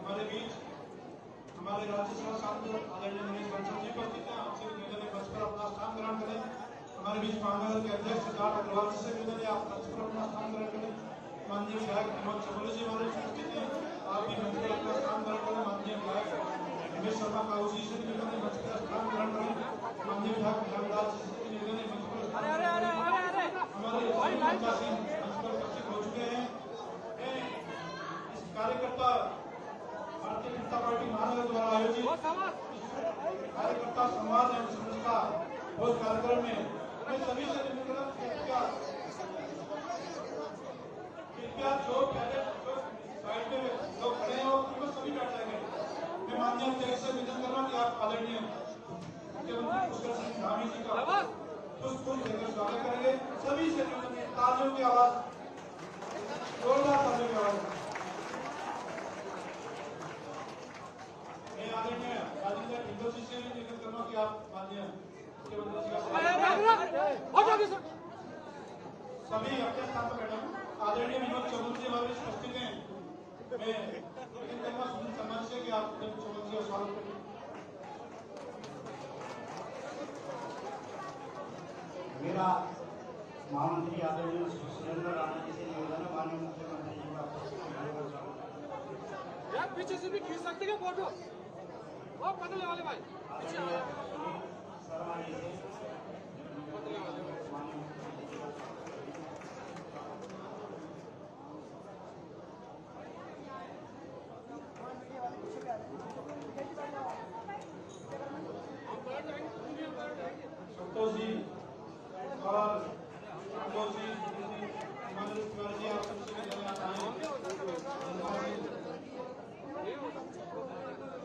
हमारे बीच हमारे राज्यसभा सांसद आदरणीय मनीष बंसल जी उपस्थित हैं। आपसे निवेदन है मंच पर अपना स्थान ग्रहण करें। हमारे बीच महानगर के अध्यक्ष सिद्धार्थ अग्रवाल जी से निवेदन है आप मंच पर अपना स्थान ग्रहण करें। माननीय विधायक विनोद चमोली जी हमारे उपस्थित हैं, आप भी मंच पर अपना स्थान ग्रहण करें। माननीय विधायक रमेश शर्मा काऊ जी से निवेदन है मंच पर स्थान ग्रहण करें। माननीय विधायक रामदास जी से निवेदन है मंच पर स्थान ग्रहण करें। हमारे पंचासी मंच पर उपस्थित हो चुके हैं। इस कार्यकर्ता भारतीय जनता पार्टी महानगर द्वारा आयोजित कार्यकर्ता संवाद एवं समझता भोज कार्यक्रम में मैं सभी से निवेदन कृपया जो पहले जो साइड में लोग खड़े हैं वो सभी बैठ जाएंगे। मैं माननीय अध्यक्ष से निवेदन कर रहा हूँ कि आप आदरणीय मुख्यमंत्री पुष्कर सिंह धामी जी का पुष्प देकर स्वागत करेंगे। सभी से निवेदन तालियों की आवाज, जोरदार तालियों की आवाज। मैं आदरणीय राजेंद्र टिंडो जी से भी निवेदन कर रहा हूँ कि आप माननीय मुख्यमंत्री जी का सभी अपने स्थान पर बैठे हैं। आदरणीय विनोद चमोली जी हमारे उपस्थित हैं। मैं निवेदन करूंगा सुनील सम्मान से कि आप विनोद चमोली जी का स्वागत करें। मेरा महामंत्री आदरणीय सुरेंद्र राणा जी से निवेदन है माननीय मुख्यमंत्री जी का यार पीछे से भी खींच सकते हैं फोटो और बदलने वाले भाई शर्मा जी से संतोष जी और संतोष जी हमारे तिवारी जी आप सबसे धन्यवाद आए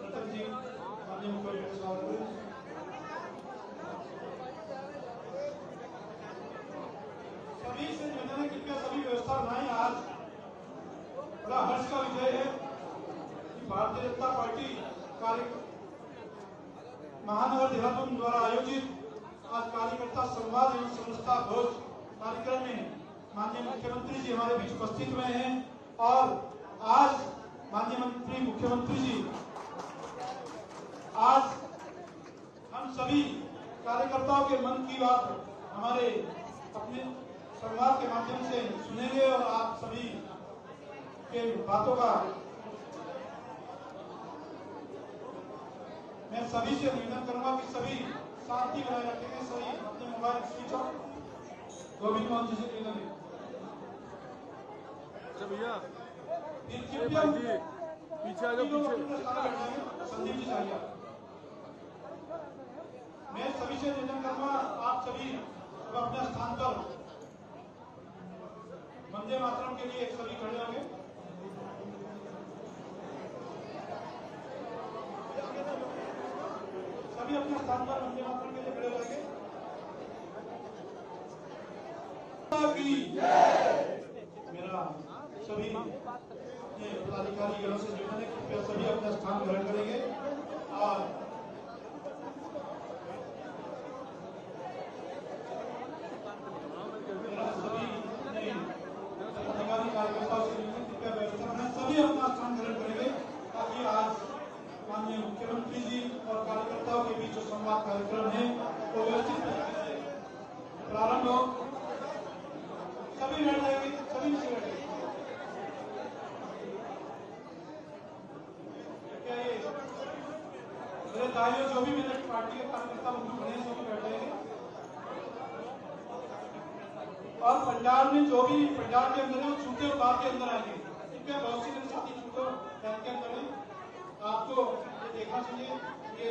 रतन जी माननीय मुख्यमंत्री स्वागत सभी से निवेदन है कृपया सभी व्यवस्था बनाएं। आज बड़ा हर्ष का विजय है कि भारतीय जनता पार्टी महानगर देहरादून द्वारा आयोजित आज कार्यकर्ता संवाद एवं समझता भोज कार्यक्रम में माननीय मुख्यमंत्री जी हमारे बीच उपस्थित हुए हैं। और आज माननीय मुख्यमंत्री जी आज हम सभी कार्यकर्ताओं के मन की बात हमारे अपने संवाद के माध्यम से सुनेंगे और आप सभी के बातों का मैं सभी से निवेदन करूंगा कि सभी शांति बनाए रखेंगे। सभी अपने mobile switch off. Govind Mohan ji से निवेदन है। भैया पीछे आ जाओ पीछे संदीप जी चाहिए। मैं सभी से निवेदन करूंगा आप सभी अपने स्थान पर वंदे मातरम के लिए सभी खड़े होंगे। सभी अपने स्थान पर वंदे मातरम के लिए खड़े रहेंगे। मेरा सभी पदाधिकारीगणों से निवेदन है कृपया सभी अपना स्थान ग्रहण करेंगे और सभी अधिकारी कार्यकर्ताओं से निवेदन कृपया व्यवस्था बनाएं। सभी अपना स्थान ग्रहण करेंगे ताकि आज माननीय मुख्यमंत्री जी और कार्यकर्ताओं के बीच जो संवाद कार्यक्रम है वो व्यवस्थित तरीके से प्रारंभ हो। सभी बैठ जाएंगे, सभी नीचे बैठेंगे। मेरे दाइयों जो भी मेरे पार्टी के कार्यकर्ता बंधु खड़े हैं सभी बैठ जाएंगे। और पंजाब में जो भी पंजाब के अंदर है वो जूते उतार के अंदर आएंगे। कृपया बहुत सी मेरे साथी जूते पहन के अंदर है। आपको ये देखना चाहिए कि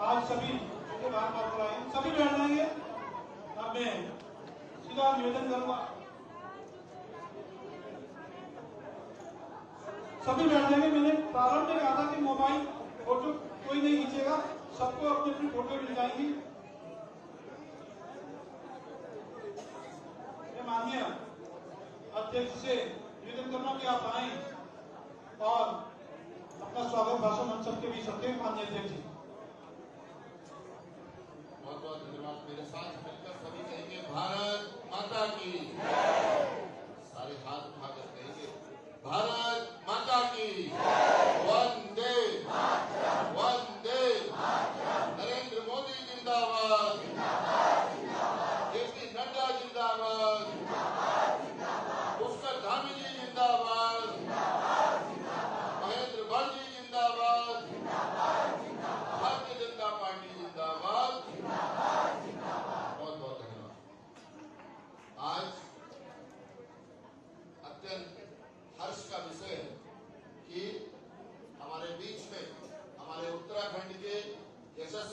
आज सभी जूते बाहर कर आए सभी बैठ जाएंगे। अब मैं सीधा निवेदन करूंगा सभी बैठ जाएंगे। मैंने प्रारंभ में कहा था कि मोबाइल फोटो कोई नहीं खींचेगा, सबको अपनी अपनी फोटो मिल जाएंगी। मैं माननीय अध्यक्ष से निवेदन करना कि आप आए और अपना स्वागत भाषण हम सबके बीच रखें। माननीय अध्यक्ष जी बहुत बहुत धन्यवाद। मेरे साथ मिलकर सभी कहेंगे भारत माता की। सारे हाथ उठाकर कहेंगे भारत माता की।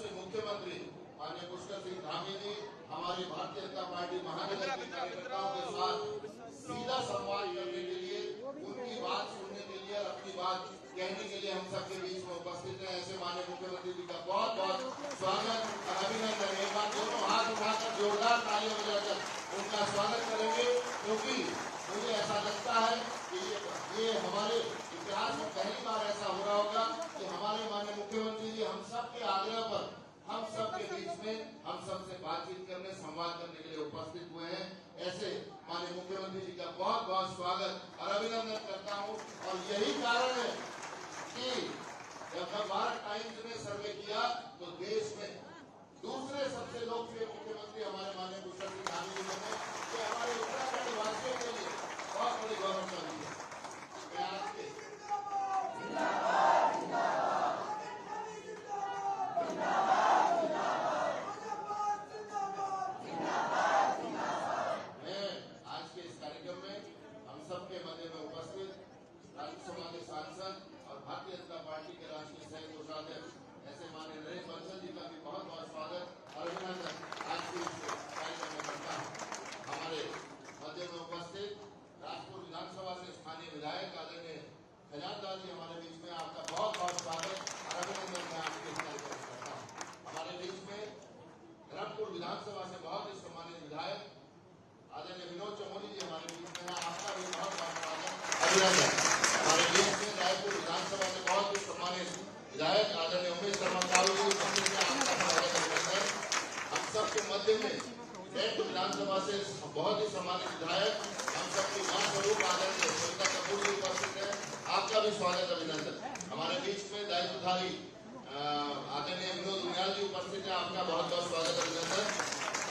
यशस्वी मुख्यमंत्री माननीय पुष्कर सिंह धामी जी हमारी भारतीय जनता पार्टी महानगर के कार्यकर्ताओं के साथ सीधा संवाद करने के लिए, उनकी बात सुनने के लिए और अपनी बात कहने के लिए हम सबके बीच में उपस्थित हैं। ऐसे माननीय मुख्यमंत्री जी का बहुत बहुत स्वागत और अभिनंदन। एक बार दोनों हाथ उठाकर जोरदार तालियां बजाकर उनका स्वागत करेंगे, क्योंकि मुझे ऐसा लगता है कि ये हमारे इतिहास में पहली बार ऐसा हो रहा होगा कि हमारे माननीय मुख्यमंत्री जी हम सबके आग्रह पर हम सबके बीच में हम सबसे बातचीत करने, संवाद करने के लिए उपस्थित हुए हैं। ऐसे माननीय मुख्यमंत्री जी का बहुत बहुत स्वागत और अभिनंदन करता हूं। और यही कारण है कि जब भारत टाइम्स ने सर्वे किया तो देश में दूसरे सबसे लोकप्रिय मुख्यमंत्री हमारे माननीय पुष्कर सिंह धामी जी बने, कि हमारे उत्तराखंड वासियों के लिए बहुत बड़ी गौरवशाली है। राज्यसभा के सांसद और भारतीय जनता पार्टी के राष्ट्रीय सह कोषाध्यक्ष ऐसे माननीय नरेश बंसल जी का भी बहुत बहुत स्वागत और अभिनंदन आज के इस कार्यक्रम में करता हूँ। हमारे मध्य में उपस्थित राजपुर विधानसभा से स्थानीय विधायक आदरणीय खजानदार जी हमारे बीच में, आपका बहुत बहुत स्वागत और अभिनंदन मैं आपके इस कार्यक्रम में करता हूँ। हमारे बीच में धर्मपुर विधानसभा से बहुत ही सम्मानित विधायक आदरणीय विनोद चमोली जी हमारे बीच में है, आपका भी बहुत बहुत स्वागत अभिनंदन। हमारे बीच में रायपुर विधानसभा से बहुत ही सम्मानित विधायक आदरणीय उमेश शर्मा साहू जी उपस्थित हैं, आपका स्वागत अभिनंदन। हम सबके मध्य में टेंट विधानसभा से बहुत ही सम्मानित विधायक हम सबके गांव स्वरूप आदरणीय सविता कपूर जी उपस्थित है, आपका भी स्वागत अभिनंदन। हमारे बीच में दायित्वधारी आदरणीय विनोद उनियाल जी उपस्थित है, आपका बहुत बहुत स्वागत अभिनंदन।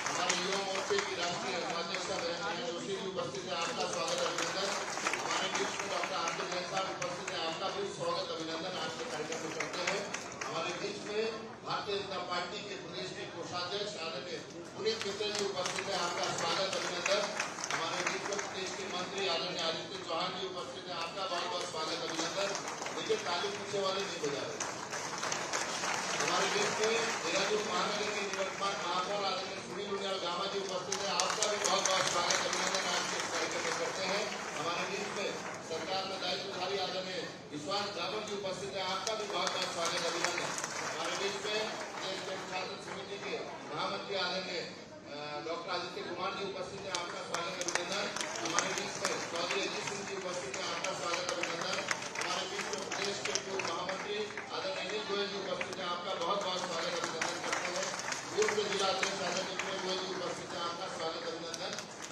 हमारे युवा मोर्चे की राष्ट्रीय उपाध्यक्षा जोशी जी उपस्थित है, आपका स्वागत अभिनंदन। हमारे बीच में डॉक्टर आरके जैन साहब उपस्थित है, आपका भी स्वागत अभिनंदन। आज के कार्यक्रम में करते हैं हमारे बीच में भारतीय जनता पार्टी के प्रदेश के कोषाध्यक्ष आदरणीय पुनीत मित्तल जी उपस्थित है, आपका स्वागत अभिनंदन। हमारे बीच में प्रदेश के मंत्री आदरणीय आदित्य चौहान जी उपस्थित है, आपका बहुत बहुत स्वागत अभिनंदन। देखिए ताली पीछे वाले नहीं बजा रहे। हमारे बीच में देहरादून महानगर के निवर्तमान महापौर आदरणीय सुनील उनियाल गामा जी उपस्थित है, आपका भी बहुत बहुत स्वागत अभिनंदन आज के कार्यक्रम में करते हैं। हमारे बीच में सरकार में दायित्वधारी आदरणीय विश्वास जाधव जी उपस्थित है, आपका भी बहुत बहुत स्वागत अभिनंदन। हमारे बीच में छात्र समिति के महामंत्री आदरणीय डॉक्टर आदित्य कुमार जी उपस्थित है, आपका स्वागत अभिनंदन। हमारे बीच में चौधरी अजीत सिंह जी उपस्थित है, आपका स्वागत अभिनंदन। हमारे बीच में प्रदेश के पूर्व महामंत्री आदरणीय अनिल गोयल जी उपस्थित है, आपका बहुत बहुत स्वागत अभिनंदन करते हैं। पूर्व जिला अध्यक्ष आदरणीय गोयल जी उपस्थित है, आपका स्वागत अभिनंदन।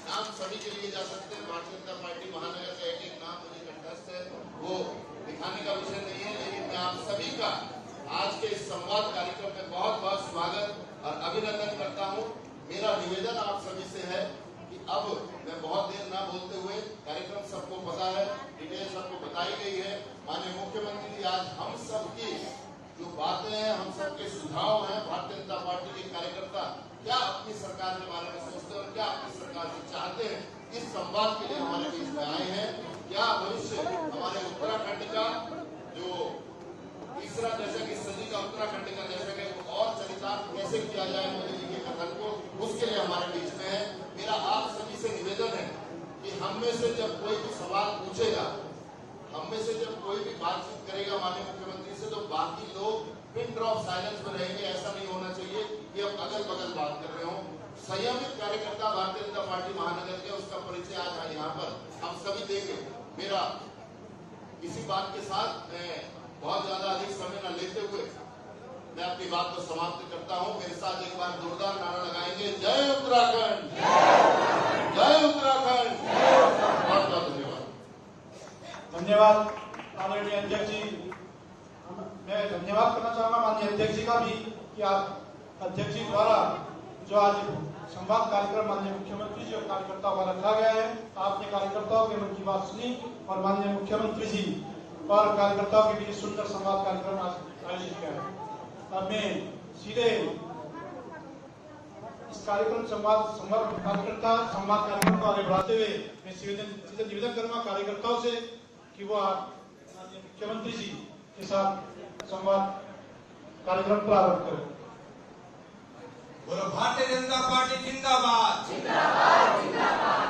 नाम सभी के लिए जा सकते हैं, भारतीय जनता पार्टी महानगर का एक एक नाम मुझे कंठस्थ है, वो दिखाने का विषय नहीं है, लेकिन मैं आप सभी का आज के इस संवाद कार्यक्रम में बहुत बहुत स्वागत और अभिनंदन करता हूँ। मेरा निवेदन आप सभी से है कि अब मैं बहुत देर ना बोलते हुए, कार्यक्रम सबको पता है, डिटेल सबको बताई गई है। माननीय मुख्यमंत्री जी आज हम सबकी जो बातें हैं, हम सबके सुझाव हैं, भारतीय जनता पार्टी के कार्यकर्ता क्या अपनी सरकार के बारे में सोचते हैं और क्या अपनी सरकार से चाहते हैं, इस संवाद के लिए हमारे बीच में आए हैं। क्या भविष्य हमारे उत्तराखंड का जो तीसरा दशक इस सदी का उत्तराखंड का दशक है वो और चरितार्थ कैसे किया जाए मोदी जी के कथन को, उसके लिए हमारे बीच में है। मेरा आप सभी से निवेदन है कि हम में से जब कोई भी सवाल पूछेगा, हम में से जब कोई भी बातचीत करेगा माननीय मुख्यमंत्री से, तो बाकी लोग पिन ड्रॉप साइलेंस में रहेंगे। ऐसा नहीं होना चाहिए कि हम अगल बगल बात कर रहे हो। संयमित कार्यकर्ता भारतीय जनता पार्टी महानगर के, उसका परिचय आज यहाँ पर हम सभी देंगे। मेरा इसी बात के साथ मैं बहुत ज्यादा अधिक समय न लेते हुए मैं अपनी बात को समाप्त करता हूं। मेरे साथ एक बार जोरदार नारा लगाएंगे, जय उत्तराखंड, जय उत्तराखंड। बहुत बहुत धन्यवाद। धन्यवाद आदरणीय अध्यक्ष जी। मैं धन्यवाद करना चाहूंगा माननीय अध्यक्ष जी का भी कि आप अध्यक्ष जी द्वारा जो आज संवाद कार्यक्रम माननीय मुख्यमंत्री जी और कार्यकर्ताओं का रखा गया है, आपने कार्यकर्ताओं के मन की बात सुनी और माननीय मुख्यमंत्री जी और कार्यकर्ताओं के बीच सुंदर संवाद कार्यक्रम आयोजित किया है। अब मैं सीधे इस कार्यक्रम संवाद कार्यक्रम को आगे बढ़ाते हुए मैं सीधे निवेदन करूंगा कार्यकर्ताओं से कि वो माननीय मुख्यमंत्री जी के साथ संवाद कार्यक्रम प्रारंभ करें। बोलो भारतीय जनता पार्टी जिंदाबाद,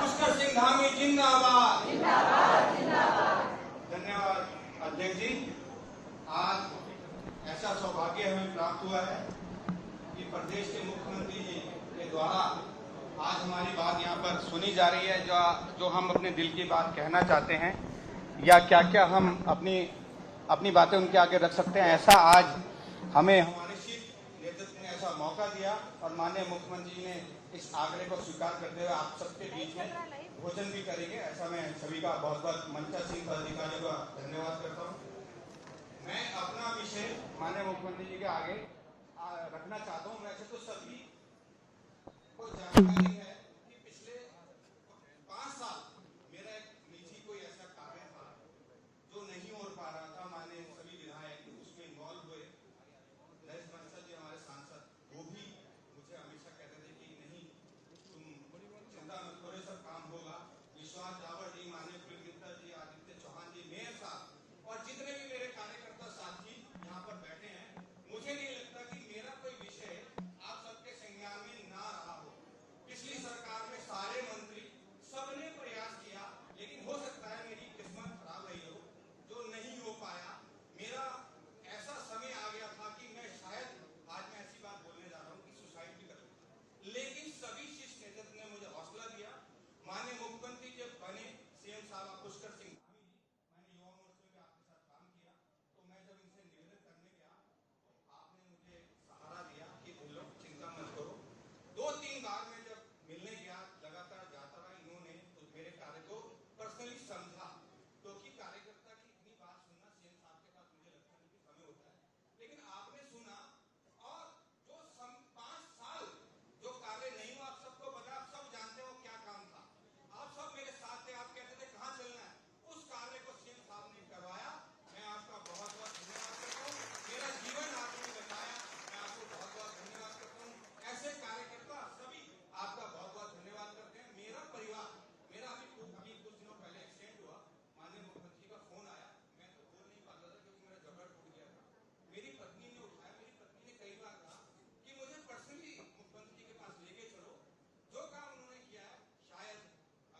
पुष्कर सिंह धामी जिंदाबाद। धन्यवाद अध्यक्ष जी। आज ऐसा सौभाग्य हमें प्राप्त हुआ है कि प्रदेश के मुख्यमंत्री जी के द्वारा आज हमारी बात यहाँ पर सुनी जा रही है। जो हम अपने दिल की बात कहना चाहते हैं या क्या क्या हम अपनी बातें उनके आगे रख सकते हैं, ऐसा आज हमें हमारे शीर्ष नेतृत्व ने ऐसा मौका दिया और माननीय मुख्यमंत्री जी ने इस आग्रह को स्वीकार करते हुए आप सबके बीच में भोजन भी करेंगे। ऐसा मैं सभी का बहुत बहुत मंचा सिंह पदाधिकारियों का धन्यवाद करता हूँ। मैं अपना विषय माननीय मुख्यमंत्री जी के आगे रखना चाहता हूँ। वैसे तो सभी को जानकारी है कि पिछले 5 साल मेरा एक निजी कोई ऐसा कार्य था जो नहीं हो पा रहा था। माननीय सभी विधायक उसमें इन्वॉल्व हुए। नरेश बंसल जी हमारे सांसद, वो भी मुझे हमेशा कहते थे कि नहीं तुम चिंता मत करो, सब काम होगा। विश्वास रावत जी, माननीय प्रेम मित्तर जी, आदित्य चौहान जी, मेयर साहब और जितने भी मेरे कार्यकर्ता साथी यहाँ पर बैठे हैं, मुझे नहीं लगता कि मेरा कोई विषय आप सबके संज्ञान में ना रहा हो। पिछली सरकार में सारे मंत्री सबने प्रयास किया, लेकिन हो सकता है मेरी किस्मत खराब रही हो जो नहीं हो पाया। मेरा ऐसा समय आ गया था कि मैं शायद आज मैं ऐसी बात बोलने जा रहा हूँ कि सुसाइड भी कर लूं। लेकिन सभी शीर्ष नेतृत्व ने मुझे हौसला दिया। माननीय मुख्यमंत्री जब बने सीएम साहब पुष्कर सिंह धामी जी, मैंने युवा मोर्चे में आपके साथ काम किया, तो मैं जब इनसे निवेदन करने गया तो आपने मुझे सहारा दिया कि तुम लोग चिंता मत करो। 2-3 बार मैं जब मिलने गया, लगातार जाता रहा, इन्होंने तो मेरे कार्य को पर्सनली समझा, क्योंकि कार्यकर्ता की इतनी बात सुनना सीएम साहब के पास मुझे लगता नहीं कि समय होता है, लेकिन आपने सुना। और जो 5 साल जो कार्य नहीं हुआ, आप सबको पता, आप सब जानते हो क्या काम था। आप सब मेरे साथ थे, आप कहते थे कहाँ चलना है, उस कार्य को सीएम साहब ने करवाया। मैं आपका बहुत बहुत धन्यवाद करता हूँ। मेरा जीवन आपने बचाया, मैं आपको बहुत बहुत धन्यवाद करता हूँ। ऐसे कार्यकर्ता सभी आपका बहुत बहुत धन्यवाद करते हैं। मेरा परिवार, मेरा अभी कुछ दिनों पहले एक्सीडेंट हुआ, माननीय मुख्यमंत्री का फोन आया, मैं तो बोल नहीं पाता था क्योंकि मेरा जबड़ा टूट गया था। मेरी पत्नी ने उठाया। मेरी पत्नी ने कई बार कहा कि मुझे पर्सनली मुख्यमंत्री जी के पास लेके चलो। जो काम उन्होंने किया है, शायद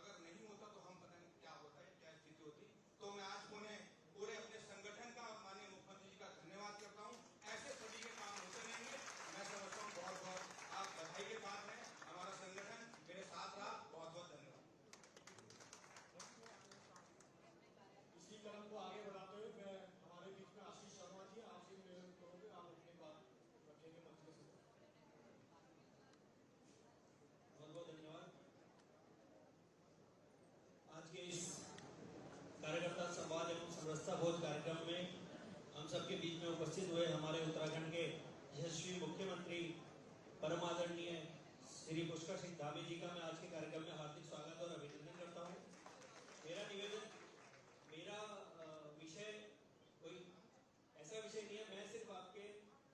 अगर नहीं होता तो हम पता नहीं क्या होता है, क्या स्थिति होती। तो मैं आज पूरे अपने संगठन का माननीय मुख्यमंत्री जी का धन्यवाद करता हूँ। ऐसे सभी के काम होते रहेंगे। मैं समझता हूँ बहुत बहुत आप बधाई के पात्र हैं। हमारा संगठन मेरे साथ रहा। बहुत बहुत धन्यवाद। इसी क्रम को आगे बढ़ाते हुए मैं हमारे बीच में आशीष शर्मा जी, आपसे निवेदन करोगे, आप अपनी बात रखेंगे मंच में। बहुत बहुत धन्यवाद। आज के इस कार्यकर्ता संवाद एवं समरसता भोज कार्यक्रम में हम सबके बीच में उपस्थित हुए हमारे उत्तराखंड के यशस्वी मुख्यमंत्री परम आदरणीय श्री पुष्कर सिंह धामी जी का मैं आज के कार्यक्रम में हार्दिक स्वागत और अभिनंदन करता हूँ। मेरा निवेदन, मेरा विषय कोई ऐसा विषय नहीं है। मैं सिर्फ आपके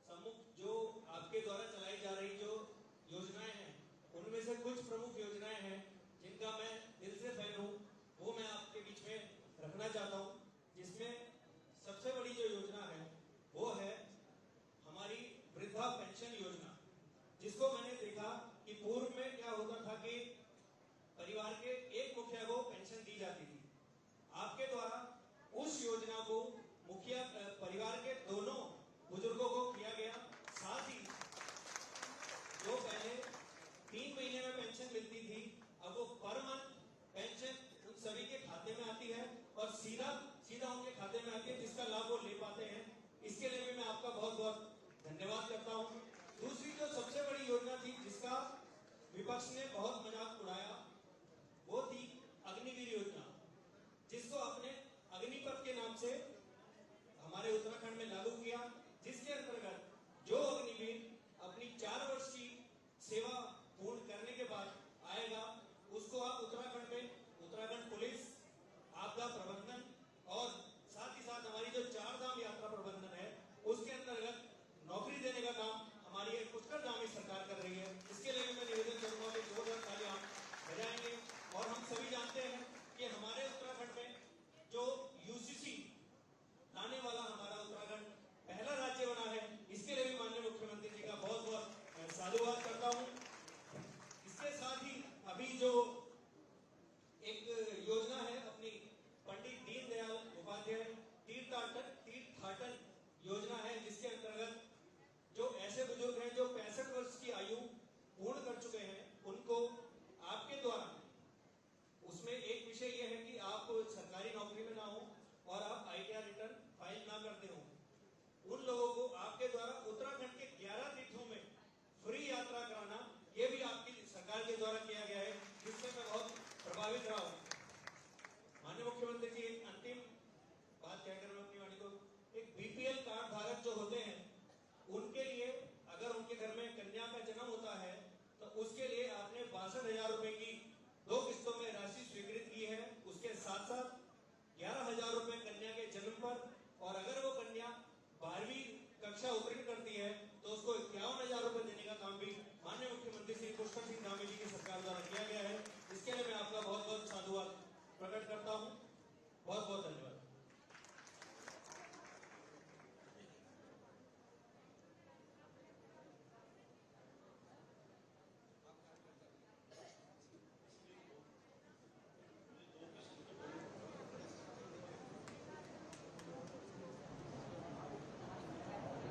सम्मुख जो आपके द्वारा चलाई जा रही जो योजनाएं हैं, उनमें से कुछ प्रमुख योजनाएं हैं जिनका मैं दिल से फैन हूँ, वो मैं आपके बीच में रखना चाहता हूँ। जिसमें सबसे बड़ी जो योजना है वो है हमारी वृद्धा पेंशन योजना, जिसको मैंने देखा कि पूर्व में क्या होता था कि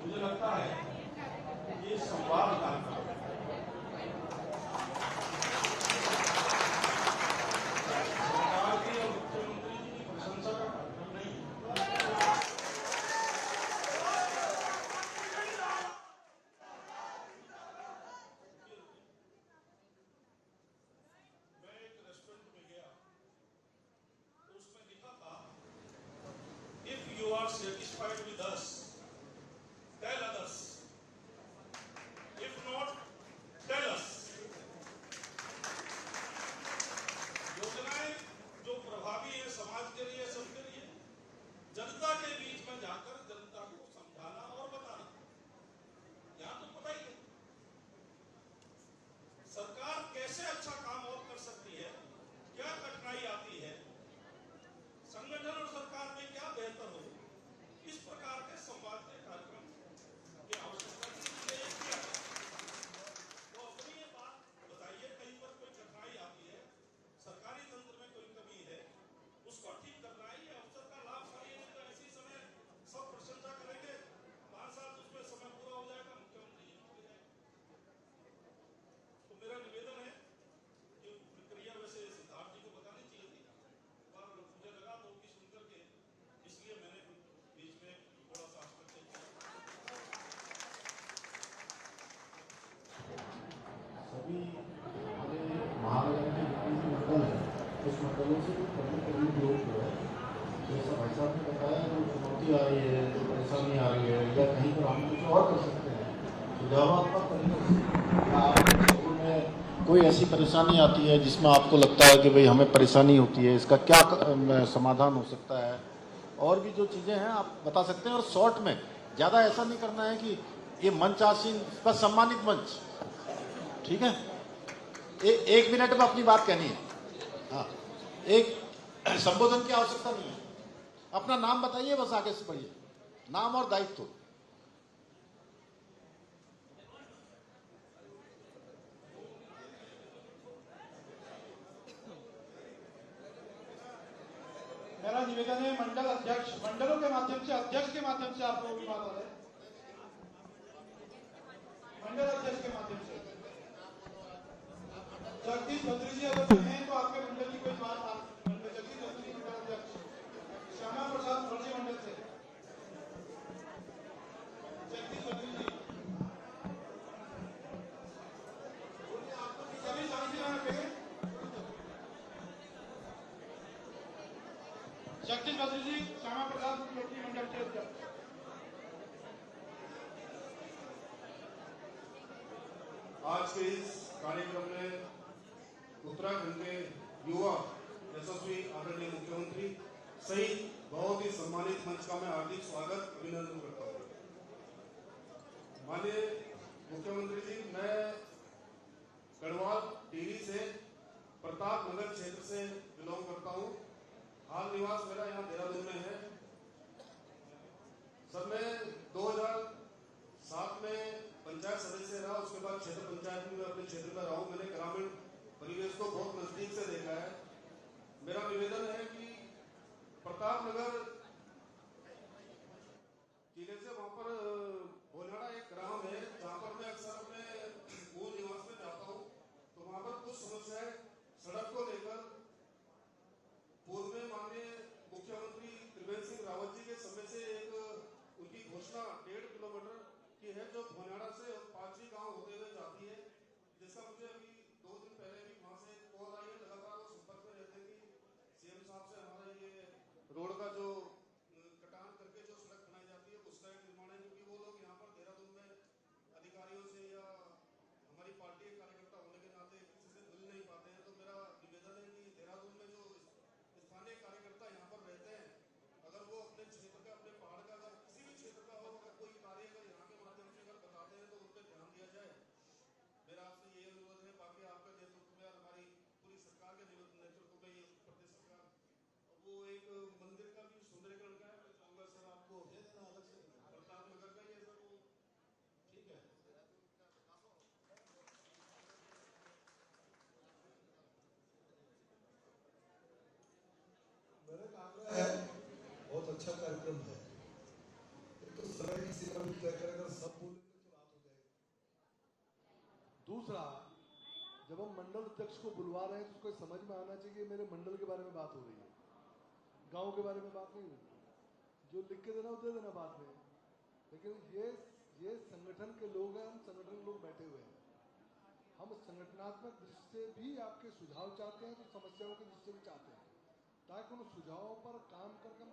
मुझे लगता है ये संवाद कार्यक्रम सरकार की और मुख्यमंत्री जी की प्रशंसा का कार्यक्रम नहीं है। मैं एक रेस्टोरेंट में गया तो उसमें लिखा था, if you are satisfied with us tell others, if not tell us. योजनाएं जो प्रभावी है समाज के लिए, सबके लिए, जनता के बीच में जाकर जनता को समझाना और बताना। यहां तो पता ही है सरकार कैसे अच्छा काम और कर सकती है, क्या कठिनाई आती है, संगठन और सरकार में क्या बेहतर हो। इस प्रकार के संवाद के कार्यक्रम की आवश्यकता है। तो अपनी ये बात बताइए, कहीं पर कोई कठिनाई आती है, सरकारी तंत्र में कोई कमी है, उसको ठीक करना है। ये अवसर का लाभ उठाइए, नहीं तो ऐसी समय सब प्रशंसा करेंगे, 5 साल उसमें समय पूरा हो जाएगा, मुख्यमंत्री जी चले जाएंगे। तो मेरा निवेदन है कि प्रक्रिया वैसे सिद्धार्थ जी को बतानी चाहिए थी, पर मुझे लगा तो उनकी सुनकर के, इसलिए मैंने बीच में थोड़ा सा हस्तक्षेप किया। सभी हमारे महानगर के जितने भी मंडल हैं, उस मंडलों से करीब लोग जो है, जैसा भाई साहब ने बताया, जो चुनौती आ रही है, जो परेशानी आ रही है, या कहीं पर हम कुछ और कर सकते हैं, सुझावात्मक तरीके से, या आपके स्कूल में कोई ऐसी परेशानी आती है जिसमें आपको लगता है कि भाई हमें परेशानी होती है, इसका क्या समाधान हो सकता है, और भी जो चीज़ें हैं आप बता सकते हैं। और शॉर्ट में, ज़्यादा ऐसा नहीं करना है कि ये मंच आसीन, बस सम्मानित मंच, ठीक है। 1 मिनट में अपनी बात कहनी है। हाँ, एक संबोधन की आवश्यकता नहीं है, अपना नाम बताइए, बस आगे से बढ़िए, नाम और दायित्व। मेरा निवेदन है मंडल अध्यक्ष, मंडलों के माध्यम से, अध्यक्ष के माध्यम से आप लोगों की बात आ रहे, मंडल अध्यक्ष के माध्यम से। जगदीश बद्री जी अगर कहें तो आपके मंडल की कोई बात आप जगदीश बद्री मंडल अध्यक्ष, श्यामा प्रसाद मुखर्जी मंडल से, जगदीश बद्री जी सभी शांति में रखेंगे। जगदीश बद्री जी, श्यामा प्रसाद मुखर्जी मंडल के अध्यक्ष। आज के इस कार्यक्रम में उत्तराखंड के युवा यशस्वी आदरणीय मुख्यमंत्री सहित बहुत ही सम्मानित मंच का मैं हार्दिक स्वागत अभिनंदन करता हूँ। माननीय मुख्यमंत्री जी, मैं गढ़वाल टिहरी से प्रताप नगर क्षेत्र से बिलोंग करता हूँ। हाल निवास मेरा यहाँ देहरादून में है। सर, मैं 2007 में पंचायत सदस्य रहा, उसके बाद क्षेत्र पंचायत में अपने क्षेत्र में रहा हूं। मैंने ग्रामीण परिवेश को बहुत नजदीक से देखा है। मेरा निवेदन है कि प्रतापनगर जिले से वहां पर भोनाड़ा एक ग्राम है, जहां पर मैं अक्सर अपने मूल निवास में जाता हूं, तो वहां पर कुछ समस्याएं सड़क को लेकर पूर्व में माननीय मुख्यमंत्री त्रिवेंद्र सिंह रावत जी के समय से एक उनकी घोषणा 1.5 किलोमीटर की है, जो भोनाड़ा से 5 गांव होते हुए जाती है, जिसका मुझे अभी 2 दिन पहले भी वहां से कॉल आई है। लगातार वो संपर्क में रहते हैं कि सीएम साहब से हमारा ये रोड का जो कटान करके जो सड़क बनाई जाती है उसका एक निर्माण है, क्योंकि वो लोग यहाँ पर देहरादून में अधिकारियों से या हमारी पार्टी के कार्यकर्ता होने के नाते किसी से मिल नहीं पाते हैं। तो मेरा निवेदन है कि देहरादून में जो स्थानीय कार्यकर्ता यहाँ पर रहते हैं, अगर वो अपने क्षेत्र का, अपने पहाड़ का, अगर किसी भी क्षेत्र का हो, अगर कोई कार्य अगर यहाँ के माध्यम से अगर बताते हैं तो उन पर ध्यान दिया जाए। मेरा आपसे ये अनुरोध है। बाकी आपके नेतृत्व में और हमारी पूरी सरकार के नेतृत्व में, ये प्रदेश सरकार, वो एक मंदिर का भी सुंदरीकरण का है। मैं चाहूंगा सर आपको प्रताप नगर का ये सर, वो ठीक है। मेरा आग्रह है, बहुत अच्छा कार्यक्रम है। तो सड़क की तय करेगा, सब बोलेंगे तो रात हो जाएगी। दूसरा, जब हम मंडल अध्यक्ष को बुलवा रहे हैं तो उसको समझ में आना चाहिए मेरे मंडल के बारे में बात हो रही है, गांव के बारे में बात नहीं हो रही। जो लिख के देना वो दे देना बाद में, लेकिन ये संगठन के लोग हैं, हम संगठन के लोग बैठे हुए हैं। हम संगठनात्मक दृष्टि से भी आपके सुझाव चाहते हैं, तो समस्याओं की दृष्टि से भी चाहते हैं, ताकि उन सुझावों पर काम करके हम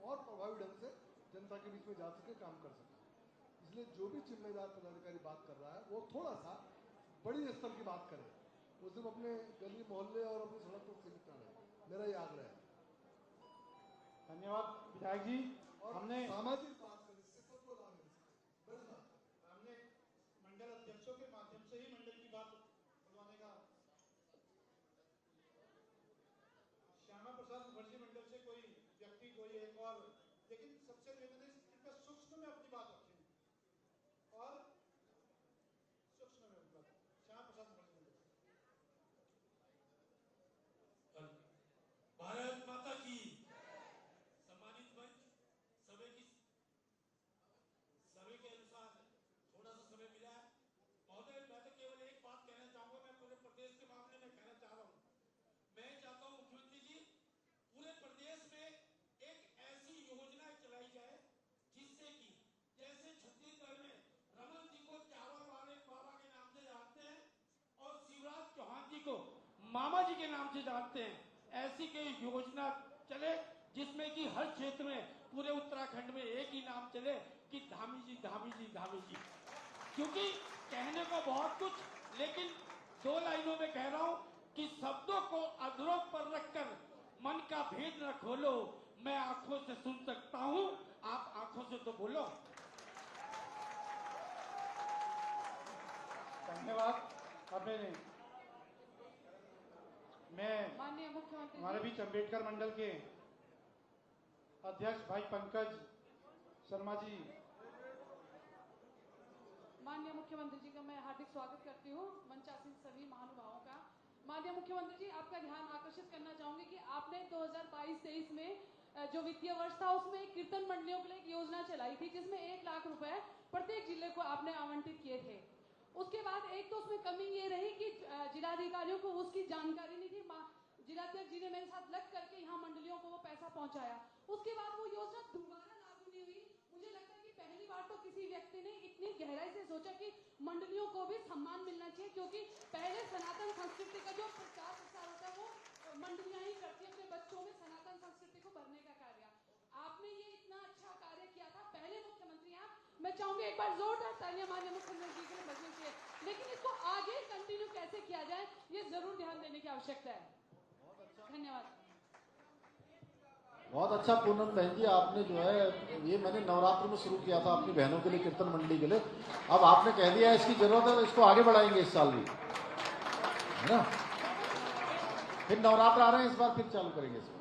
और प्रभावी ढंग से जनता के बीच में जा सके, काम कर सकें। इसलिए जो भी जिम्मेदार पदाधिकारी बात कर रहा है वो थोड़ा सा बड़ी स्तर की बात करे, वो सिर्फ अपने गली मोहल्ले और अपनी सड़क पर सीमित न रहे, मेरा ये आग्रह है। धन्यवाद विधायक जी। और हमने सामाजिक बात करें, इससे सबको लाभ मिल सकता है, बड़ी बात है। हमने मंडल अध्यक्षों के माध्यम से ही मंडल की बात बुलवाने का, श्यामा प्रसाद मुखर्जी मंडल से कोई व्यक्ति कोई एक और, लेकिन सबसे निवेदन है कृपया सूक्ष्म में अपनी बात रखें और सूक्ष्म में अपनी बात। श्यामा प्रसाद मुखर्जी मंडल। भारत माता की। सम्मानित मंच, समय के अनुसार थोड़ा सा समय मिला है। महोदय, मैं तो केवल एक बात कहना चाहूंगा, मैं पूरे प्रदेश के मामले में कहना चाह रहा हूँ। मैं चाहता हूँ मुख्यमंत्री जी, पूरे प्रदेश में एक ऐसी योजना चलाई जाए जिससे कि जैसे छत्तीसगढ़ में रमन जी को चावल वाले बाबा के नाम से जानते हैं और शिवराज चौहान जी को मामा जी के नाम से जानते हैं, ऐसी कोई योजना चले जिसमें कि हर क्षेत्र में पूरे उत्तराखंड में एक ही नाम चले कि धामी जी धामी जी धामी जी। क्योंकि कहने को बहुत कुछ, लेकिन 2 लाइनों में कह रहा हूं कि शब्दों को अधरों पर रखकर मन का भेद न खोलो, मैं आंखों से सुन सकता हूं, आप आंखों से तो बोलो। धन्यवाद। अभी मैं माननीय मुख्यमंत्री हमारे बीच अम्बेडकर मंडल के अध्यक्ष भाई पंकज शर्मा जी। माननीय मुख्यमंत्री जी का मैं हार्दिक स्वागत करती हूँ, मंचासीन सभी महानुभावों का। माननीय मुख्यमंत्री जी, आपका ध्यान आकर्षित करना चाहूंगी कि आपने 2022-23 में जो वित्तीय वर्ष था उसमें एक कीर्तन मंडलियों के लिए एक योजना चलाई थी, जिसमें 1 लाख रुपए प्रत्येक जिले को आपने आवंटित किए थे। उसके बाद एक तो उसमें कमी ये रही कि जिलाधिकारियों को उसकी जानकारी नहीं थी। जिलाध्यक्ष जी ने मेरे साथ लग करके यहाँ मंडलियों को वो पैसा पहुंचाया। उसके बाद वो योजना दोबारा लागू नहीं हुई। मुझे लगता है कि पहली बार तो किसी व्यक्ति ने इतनी गहराई से सोचा कि मंडलियों को भी सम्मान मिलना चाहिए, क्योंकि पहले सनातन संस्कृति का जो प्रचार प्रसार होता है वो मंडलियां ही करती है, अपने बच्चों में सनातन संस्कृति को भरने का कार्य। आपने ये इतना अच्छा कार्य किया था, पहले मुख्यमंत्री आप, मैं चाहूंगी एक बार जोरदार तालियां माननीय मुख्यमंत्री जी के लिए बजनी चाहिए, लेकिन इसको आगे कंटिन्यू कैसे किया जाए ये जरूर ध्यान देने की आवश्यकता है। धन्यवाद। बहुत अच्छा पूनम बहन जी, आपने जो है ये मैंने नवरात्र में शुरू किया था अपनी बहनों के लिए, कीर्तन मंडली के लिए। अब आपने कह दिया है इसकी जरूरत है तो इसको आगे बढ़ाएंगे इस साल भी, है ना। फिर नवरात्र आ रहे हैं, इस बार फिर चालू करेंगे इसको।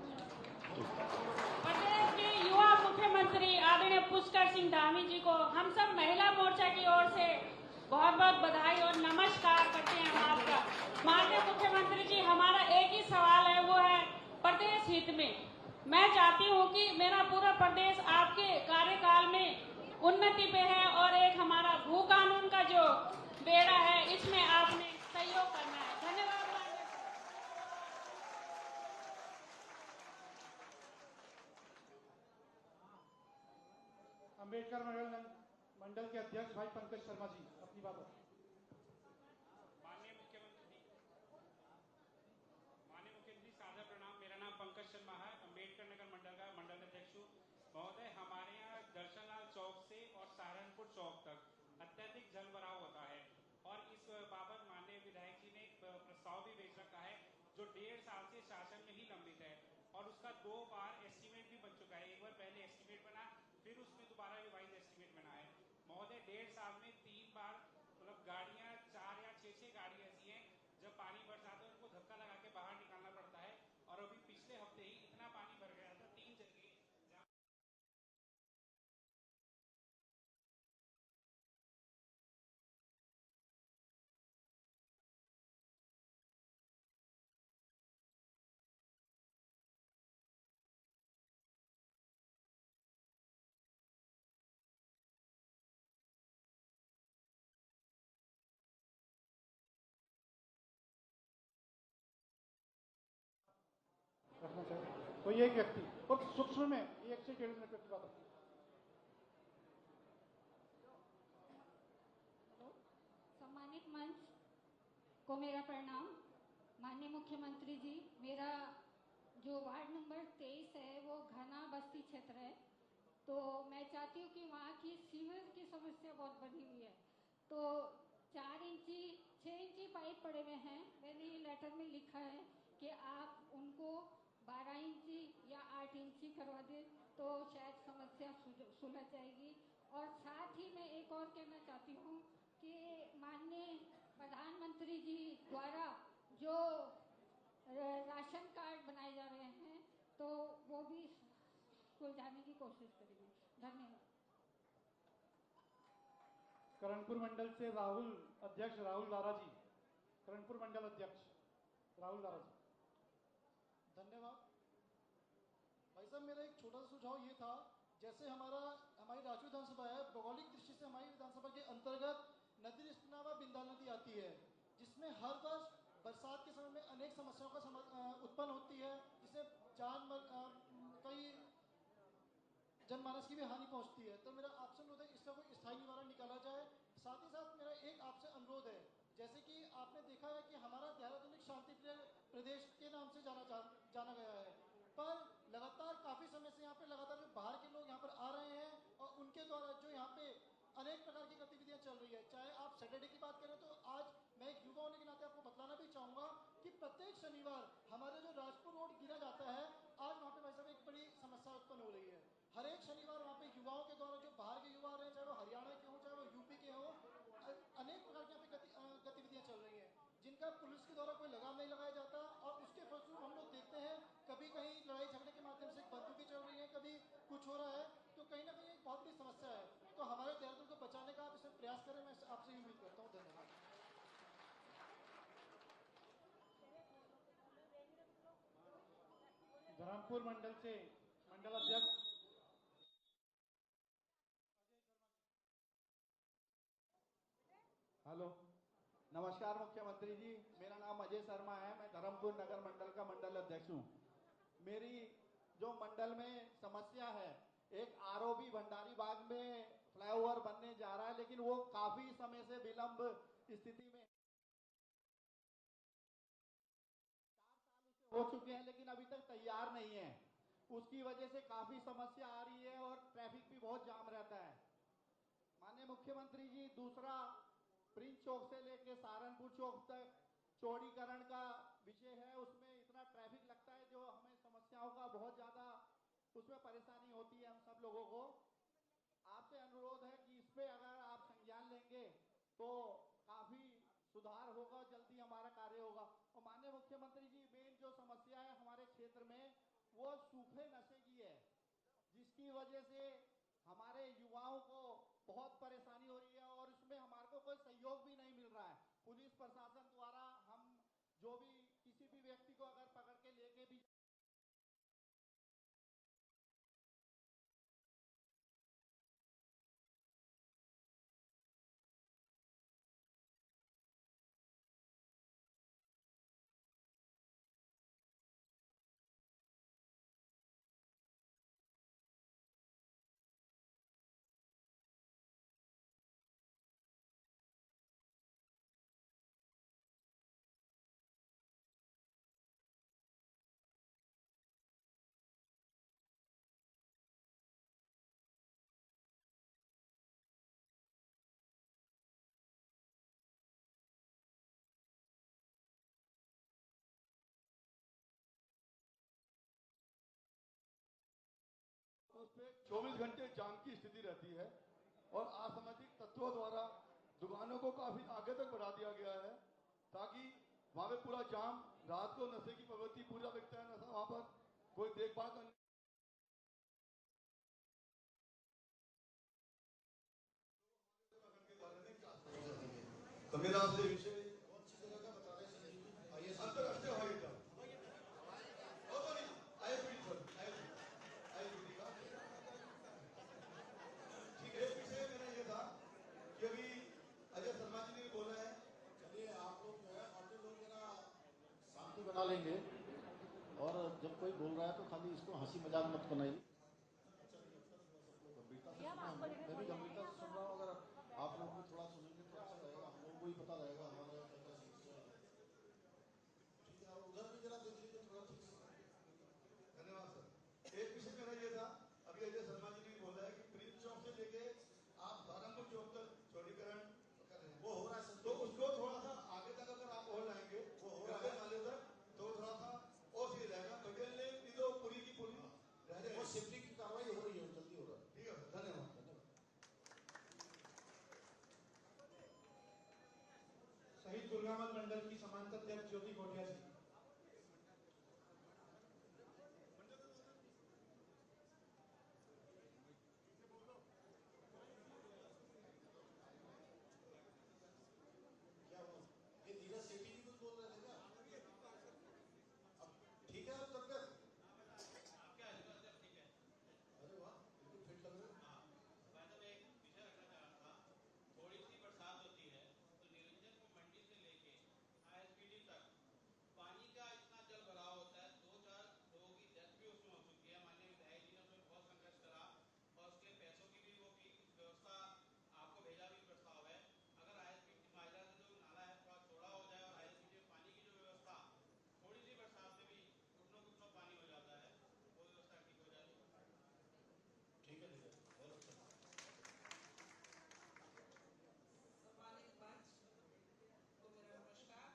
प्रदेश के युवा मुख्यमंत्री आदरणीय पुष्कर सिंह धामी जी को हम सब महिला मोर्चा की ओर से बहुत बहुत बधाई और नमस्कार करते हैं आपका। माननीय मुख्यमंत्री जी, हमारा एक ही सवाल है, वो है प्रदेश हित में। मैं चाहती हूँ कि मेरा पूरा प्रदेश आपके कार्यकाल में उन्नति पे है और एक हमारा भू कानून का जो बेड़ा है इसमें आपने सहयोग करना है। धन्यवाद। अम्बेडकर मंडल के अध्यक्ष भाई पंकज शर्मा जी, अपनी बात रखें। माननीय मुख्यमंत्री सादर प्रणाम। मेरा नाम पंकज शर्मा है, अम्बेडकर नगर मंडल का मंडल अध्यक्ष हूँ। महोदय, हमारे यहाँ दर्शनलाल चौक से और सहारनपुर चौक तक अत्यधिक जल भराव होता है और इस बाबत माननीय विधायक जी ने एक प्रस्ताव भी भेज रखा है जो 1.5 साल से शासन में ही लंबित है और उसका 2 बार एस्टीमेट भी बन चुका है। एक बार पहले एस्टीमेट बना, फिर उसमें दोबारा रिवाइज एस्टीमेट बना है। महोदय, 1.5 साल में 3 बार मतलब गाड़ियां 4 या 6 गाड़ियां ऐसी हैं जब पानी बरसाता है उनको धक्का लगा के बाहर निकालना पड़ता है और अभी पिछले हफ्ते ही इतना पानी भर गया था 3 जगह कोई एक व्यक्ति, और सूक्ष्म में 1 से 1.5 मिनट की बात रखिए। सम्मानित मंच को मेरा प्रणाम। माननीय मुख्यमंत्री जी, मेरा जो वार्ड नंबर 23 है वो घना बस्ती क्षेत्र है, तो मैं चाहती हूँ कि वहाँ की सीवर की समस्या बहुत बनी हुई है। तो 4 इंची 6 इंची पाइप पड़े हुए हैं। मैंने ये लेटर में लिखा है कि आप उनको 12 इंची या 8 इंची करवा दें तो शायद समस्या सुलझ जाएगी। और साथ ही मैं एक और कहना चाहती हूँ कि माननीय प्रधानमंत्री जी द्वारा जो राशन कार्ड बनाए जा रहे हैं तो वो भी सुलझाने की कोशिश करेंगे। धन्यवाद। करणपुर मंडल से राहुल अध्यक्ष राहुल दारा जी, करणपुर मंडल अध्यक्ष राहुल दारा जी। धन्यवाद भाई साहब। मेरा एक छोटा सा सुझाव ये था, जैसे हमारी राष्ट्रीय विधानसभा है, भौगोलिक दृष्टि से हमारी विधानसभा के अंतर्गत नदी रिश्तना व बिंदा नदी आती है, जिसमें हर वर्ष बरसात के समय में अनेक समस्याओं का उत्पन्न होती है, जिससे कई जनमानस की भी हानि पहुंचती है। तो मेरा आपसे अनुरोध है इसका कोई स्थायी निवारण निकाला जाए। साथ ही साथ मेरा एक आपसे अनुरोध है, जैसे कि आपने देखा है कि हमारा देहरादून एक शांति प्रिय प्रदेश के नाम से जाना गया है, पर लगातार काफी समय से यहाँ पे लगातार जो बाहर के लोग यहाँ पर आ रहे हैं और उनके द्वारा जो यहाँ पे अनेक प्रकार की गतिविधियां चल रही है। चाहे आप सैटरडे की बात करें, तो आज मैं एक युवा होने के नाते आपको बतलाना भी चाहूंगा कि प्रत्येक शनिवार हमारे जो राजपुर रोड गिरा जाता है, आज वहाँ पे भाई साहब एक बड़ी समस्या उत्पन्न हो रही है। हर एक शनिवार वहाँ पे युवाओं के द्वारा, जो बाहर के युवा आ रहे हैं, चाहे वो हरियाणा के हों चाहे वो यूपी के हों, अनेक प्रकार की यहाँ पे गतिविधियां चल रही हैं, जिनका पुलिस के द्वारा कोई लगाम नहीं लगाया जाता। और उसके फलस्वरूप हम लोग देखते हैं कभी कहीं लड़ाई झगड़े के माध्यम से बंदूकें चल रही हैं, कभी कुछ हो रहा है, तो कहीं ना कहीं एक बहुत बड़ी समस्या है। तो हमारे देहरादून को बचाने का आप इसमें प्रयास करें, मैं आपसे ही उम्मीद करता हूँ। धन्यवाद। धर्मपुर मंडल से मंडल अध्यक्ष हेलो, नमस्कार मुख्यमंत्री जी, मेरा नाम अजय शर्मा है, मैं धर्मपुर नगर मंडल का मंडल अध्यक्ष हूँ। मेरी जो मंडल में समस्या है, एक आरओबी भंडारी बाग में फ्लाईओवर बनने जा रहा है, लेकिन वो काफी समय से विलंब स्थिति में हो चुके हैं, लेकिन अभी तक तैयार नहीं है। उसकी वजह से काफी समस्या आ रही है और ट्रैफिक भी बहुत जाम रहता है। माननीय मुख्यमंत्री जी, दूसरा प्रिंस चौक से लेके सहारनपुर चौक तक चौड़ीकरण का विषय है, उसमें इतना ट्रैफिक लगता है जो हमें समस्याओं का बहुत ज्यादा उसमें परेशानी होती है हम सब लोगों को। आपसे अनुरोध है कि इस पे अगर आप संज्ञान लेंगे तो काफी सुधार होगा, जल्दी हमारा कार्य होगा। और माननीय मुख्यमंत्री जी, मेन जो समस्या है हमारे क्षेत्र में वो सूखे नशे की है, जिसकी वजह से हमारे युवाओं को बहुत परेशानी हो रही है और इसमें हमारे को कोई सहयोग भी नहीं मिल रहा है। पुलिस प्रशासन द्वारा हम जो भी किसी भी व्यक्ति को अगर पकड़ के लेके भी उसमें 24 घंटे जाम की स्थिति रहती है और असामाजिक तत्वों द्वारा दुकानों को काफी आगे तक बढ़ा दिया गया है, ताकि वहां पे पूरा जाम, रात को नशे की प्रवृत्ति पूरा दिखता है, नशा वहां पर कोई देखभाल करने। तो मेरा आपसे विषय अंतरराष्ट्रीय हवाई अड्डा बना लेंगे और जब कोई बोल रहा है तो खाली इसको हंसी मजाक मत बनाइए। मैं भी गंभीरता से सुन रहा हूँ, अगर आप लोग भी थोड़ा सुनेंगे तो अच्छा रहेगा, हम लोगों को भी पता रहेगा हमारा क्या क्या समस्या है। ठीक है, और उधर भी जरा देख लीजिए थोड़ा ठीक से। धन्यवाद सर। एक विषय मेरा ये था, अभी अजय शर्मा जी ने बोला है कि प्रिंस चौक से लेके आप सहारनपुर चौक तक चौड़ीकरण कर रहे हैं, वो हो रहा है, तो उसको थोड़ा सा आगे तक अगर आप और लाएंगे, वो हो रहा है नाले तक, तो थोड़ा सा और सही रहेगा। बगल में तो पूरी की पूरी रह जाएगी, और शिफ्टिंग की कार्रवाई हो रही है, जल्दी हो रहा है। ठीक है, धन्यवाद। शहीद दुर्गामल मंडल की समांतर अध्यक्ष ज्योति कोटिया जी। क्या हुआ? ये नीरज सेठी भी कुछ बोल रहे थे क्या? अब ठीक है, अब तक अरे वाह, बिल्कुल फिट लग रहे हो। मैडम एक विषय रखना चाह रहा था, थोड़ी सी बरसात होती है तो निरंजन को मंडी से लेके ISBD तक पानी का इतना जल भराव होता है, 2-4 लोगों की डेथ भी उसमें हो चुकी है। माननीय विधायक जी ने उसमें बहुत संघर्ष करा और उसके पैसों की भी वो की व्यवस्था आपको भेजा भी प्रस्ताव है। अगर ISBD माजरा से जो नाला है थोड़ा चौड़ा हो जाए और ISBD में पानी की जो व्यवस्था थोड़ी सी बरसात में भी घुटनों पानी हो जाता है, वो व्यवस्था ठीक हो जाती है। ठीक है, ठीक है, बहुत अच्छा। सम्मानित मंच को मेरा नमस्कार।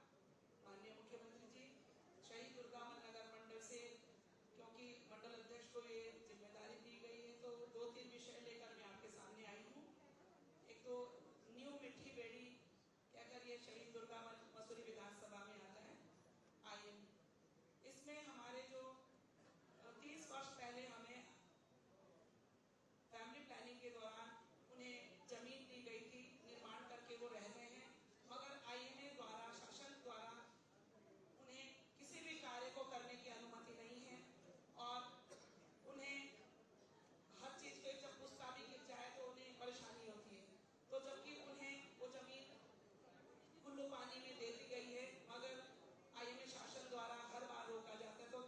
माननीय मुख्यमंत्री जी, शहीद दुर्गामल नगर मंडल से क्योंकि मंडल अध्यक्ष को ये जिम्मेदारी दी गई है, तो 2-3 विषय लेकर मैं आपके सामने आई हूँ। एक तो न्यू मिट्टी बेड़ी क्या कर ये शहीद दुर्गामल मसूरी विधानसभा में आता है IM, इसमें हमारे जो 30 वर्ष पहले हमें फैमिली प्लानिंग के दौरान उन्हें जमीन दी गई थी, निर्माण करके वो रह रहे हैं, मगर IMA द्वारा, शासन द्वारा उन्हें किसी भी कार्य को करने की अनुमति नहीं है और उन्हें हर चीज के जब पुस्तावी की जाए तो उन्हें परेशानी होती है। तो जबकि उन्हें वो जमीन कुल्लू पानी में दे दी गई है, मगर IMA शासन द्वारा हर बार रोका जाता है। तो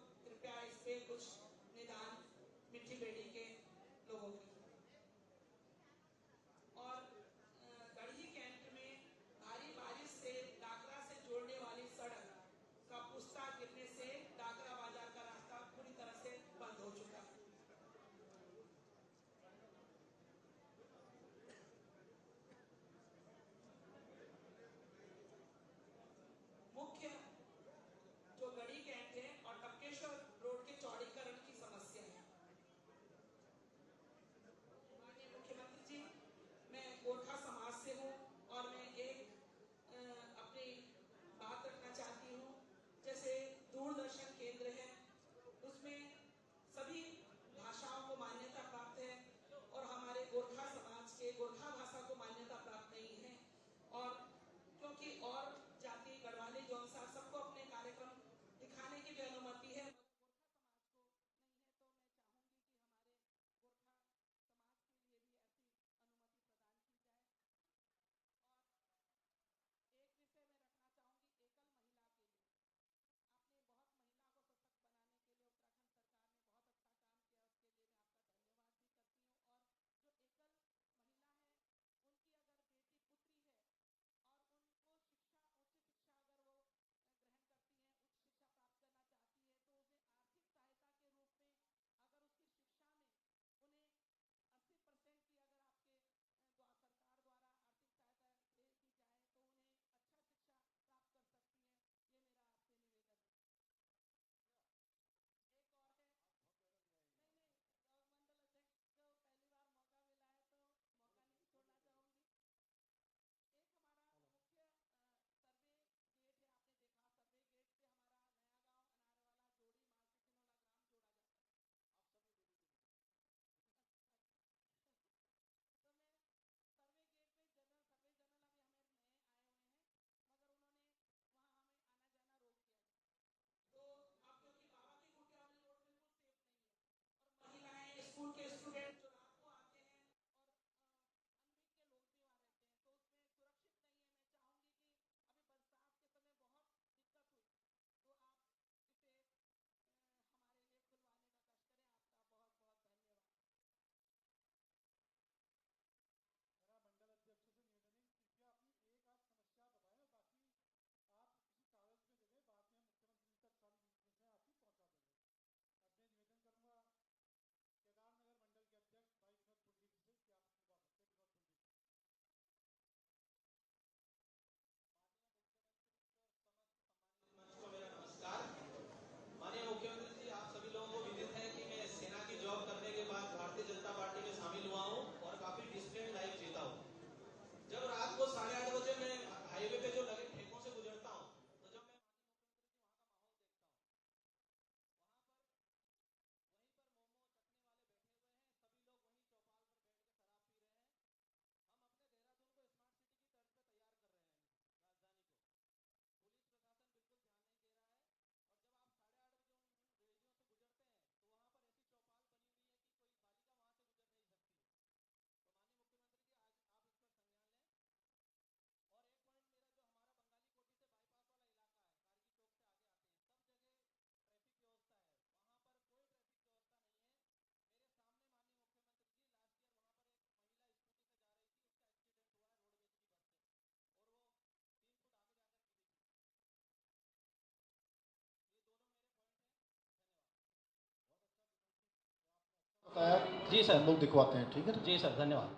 जी सर। हम लोग दिखवाते हैं, ठीक है। जी सर, धन्यवाद।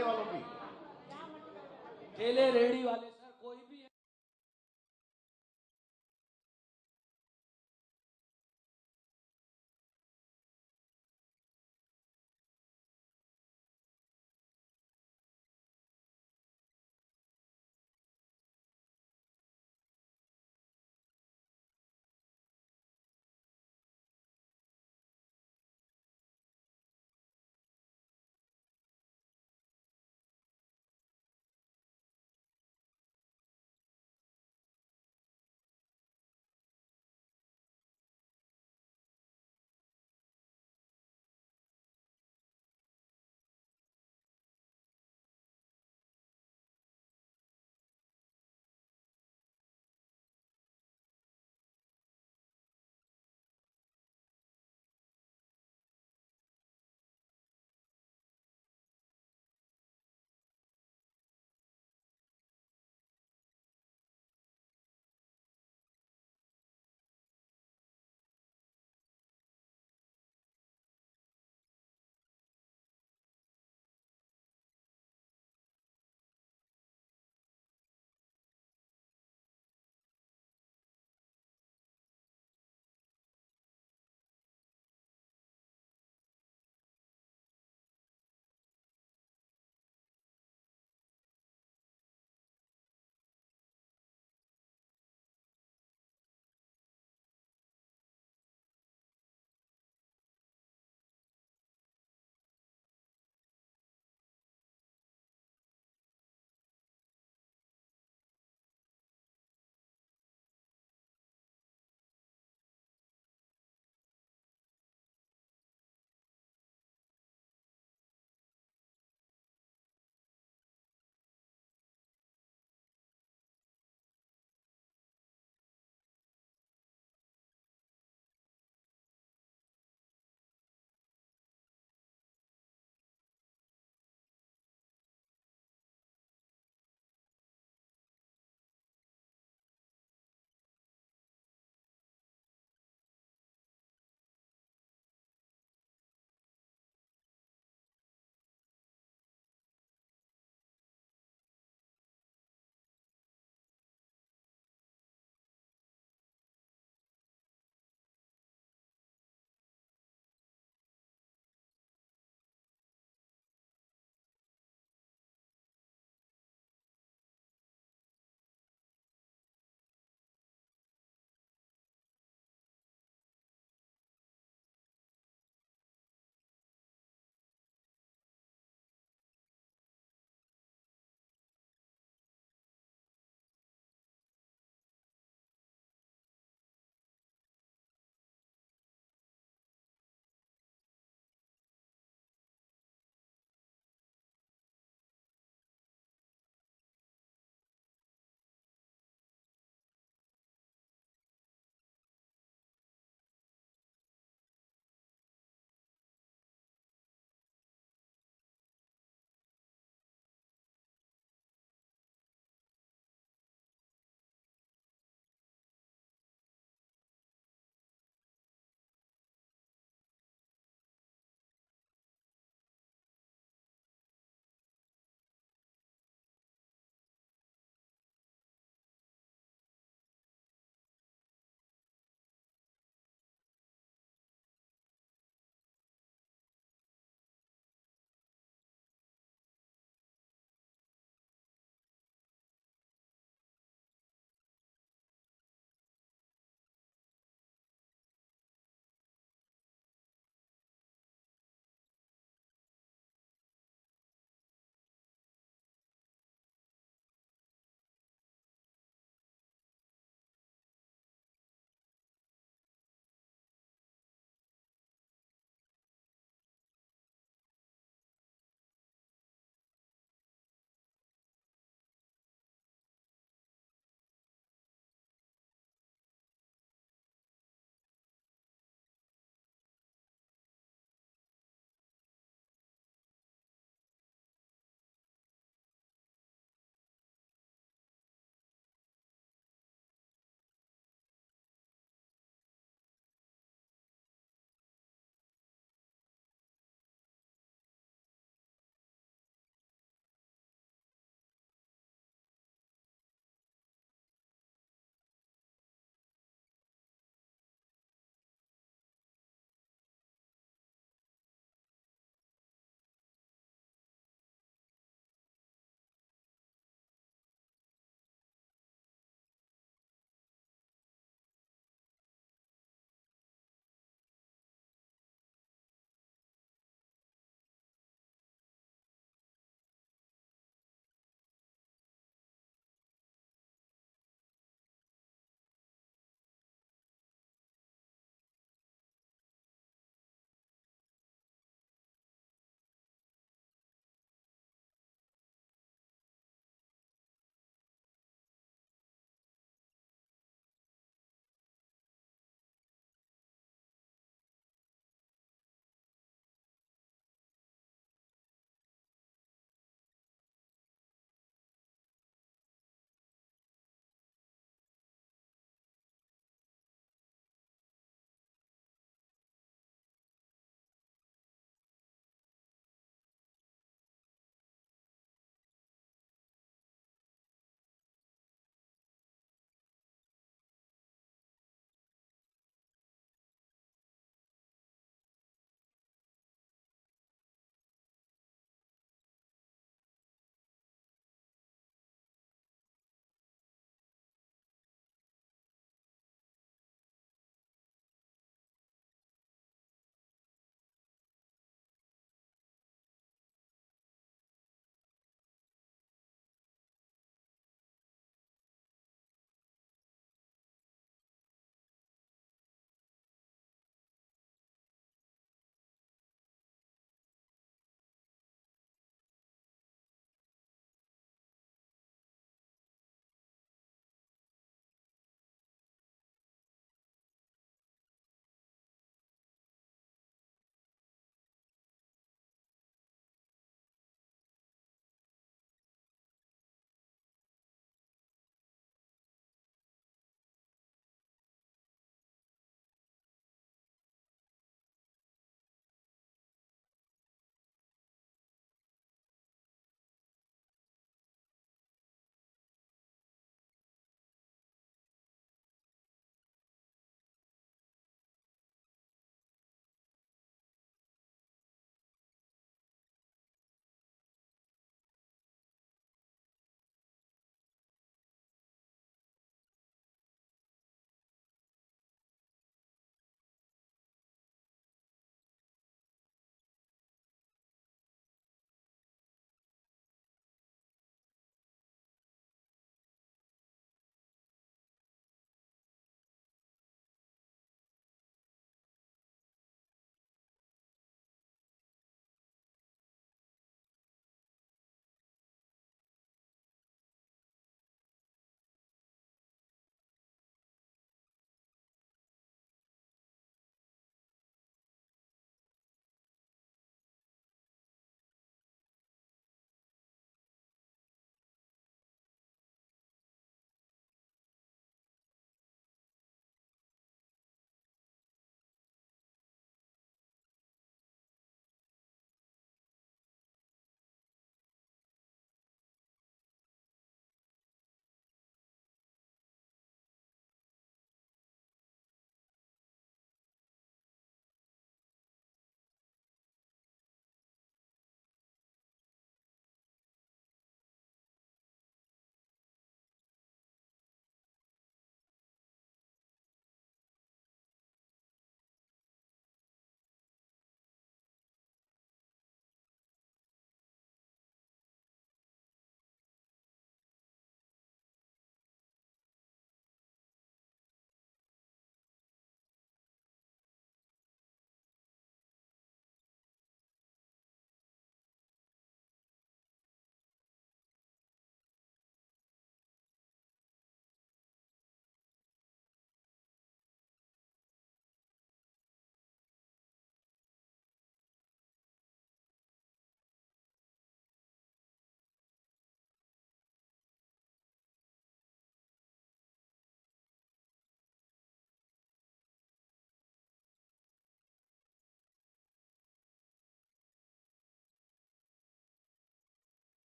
वालों की ठेले रेहड़ी वाले सर कोई भी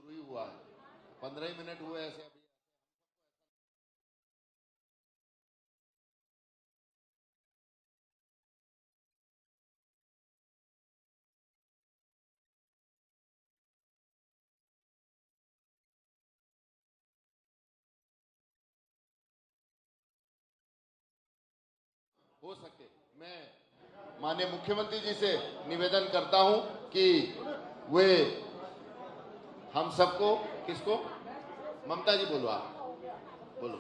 शुरू ही हुआ है, 15 ही मिनट हुए ऐसे अभी। हो सके मैं माननीय मुख्यमंत्री जी से निवेदन करता हूं कि वे हम सबको, किसको, ममता जी बोलो, आप बोलो।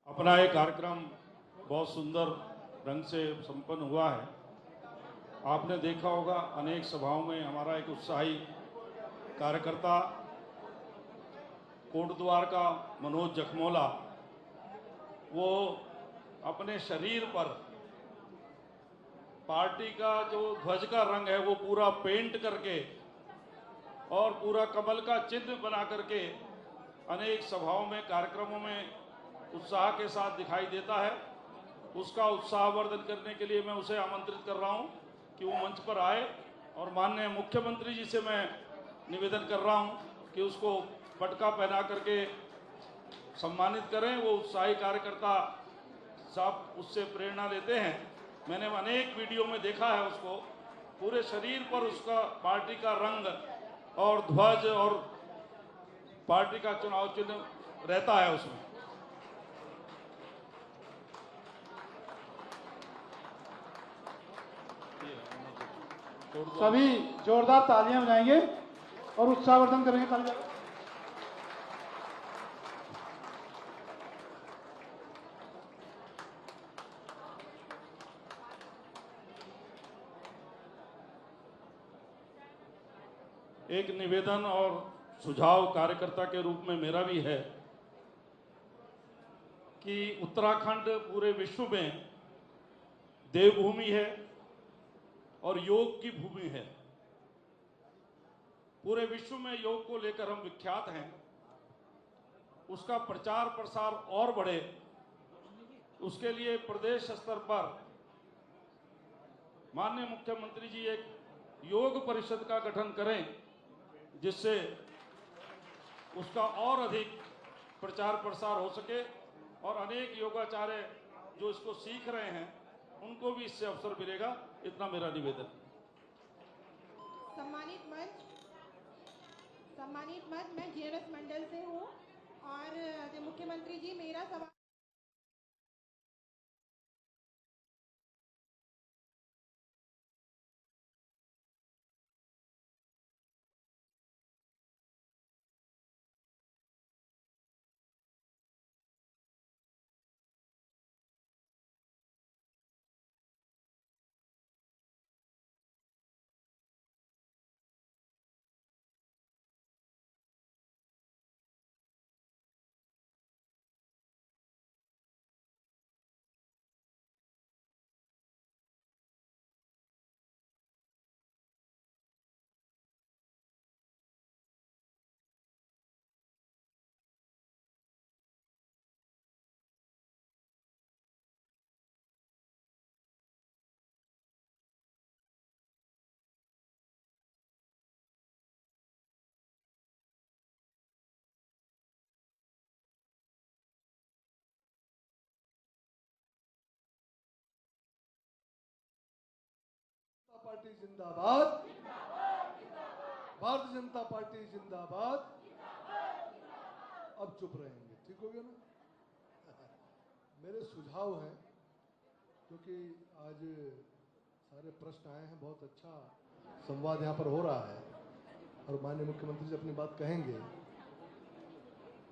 अपना ये कार्यक्रम बहुत सुंदर ढंग से संपन्न हुआ है। आपने देखा होगा अनेक सभाओं में हमारा एक उत्साही कार्यकर्ता कोटद्वार का मनोज जखमोला, वो अपने शरीर पर पार्टी का जो ध्वज का रंग है वो पूरा पेंट करके और पूरा कमल का चिन्ह बना करके अनेक सभाओं में, कार्यक्रमों में उत्साह के साथ दिखाई देता है। उसका उत्साहवर्धन करने के लिए मैं उसे आमंत्रित कर रहा हूं कि वो मंच पर आए और माननीय मुख्यमंत्री जी से मैं निवेदन कर रहा हूं कि उसको पटका पहना करके सम्मानित करें। वो उत्साही कार्यकर्ता साहब उससे प्रेरणा लेते हैं। मैंने अनेक वीडियो में देखा है उसको, पूरे शरीर पर उसका पार्टी का रंग और ध्वज और पार्टी का चुनाव चिन्ह रहता है उसमें। सभी जोरदार तालियां बजाएंगे और उत्साहवर्धन करेंगे। तालियां। एक निवेदन और सुझाव कार्यकर्ता के रूप में मेरा भी है कि उत्तराखंड पूरे विश्व में देवभूमि है और योग की भूमि है। पूरे विश्व में योग को लेकर हम विख्यात हैं। उसका प्रचार प्रसार और बढ़े, उसके लिए प्रदेश स्तर पर माननीय मुख्यमंत्री जी एक योग परिषद का गठन करें, जिससे उसका और अधिक प्रचार प्रसार हो सके और अनेक योगाचार्य जो इसको सीख रहे हैं उनको भी इससे अवसर मिलेगा। इतना मेरा निवेदन। सम्मानित मंच, मैं जीएनएस मंडल से हूँ और मुख्यमंत्री जी, मेरा सवाल पार्टी जिंदाबाद, भारतीय जनता पार्टी जिंदाबाद। अब चुप रहेंगे, ठीक हो गया ना? मेरे सुझाव हैं, क्योंकि आज सारे प्रश्न आए हैं, बहुत अच्छा संवाद यहाँ पर हो रहा है और माननीय मुख्यमंत्री जी अपनी बात कहेंगे।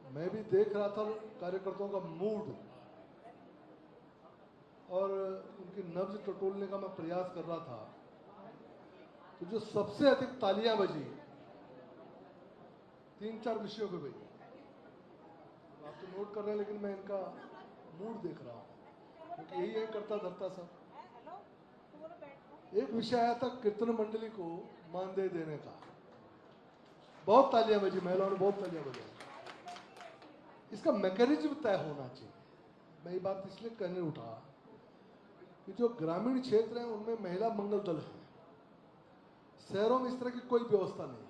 मैं भी देख रहा था कार्यकर्ताओं का मूड और उनकी नब्ज टटोलने का मैं प्रयास कर रहा था, तो जो सबसे अधिक तालियां बजी 3-4 विषयों पे बजी। आप तो नोट कर रहे हैं, लेकिन मैं इनका मूड देख रहा हूँ, क्योंकि यही है करता धरता सब। एक विषय आया था कीर्तन मंडली को मानदेय देने का, बहुत तालियां बजी, महिलाओं ने बहुत तालियां बजाई। इसका मैकेनिज्म तय होना चाहिए। मैं ये बात इसलिए कहने उठा कि जो ग्रामीण क्षेत्र हैं उनमें महिला मंगल दल है, शहरों में इस तरह की कोई व्यवस्था नहीं है।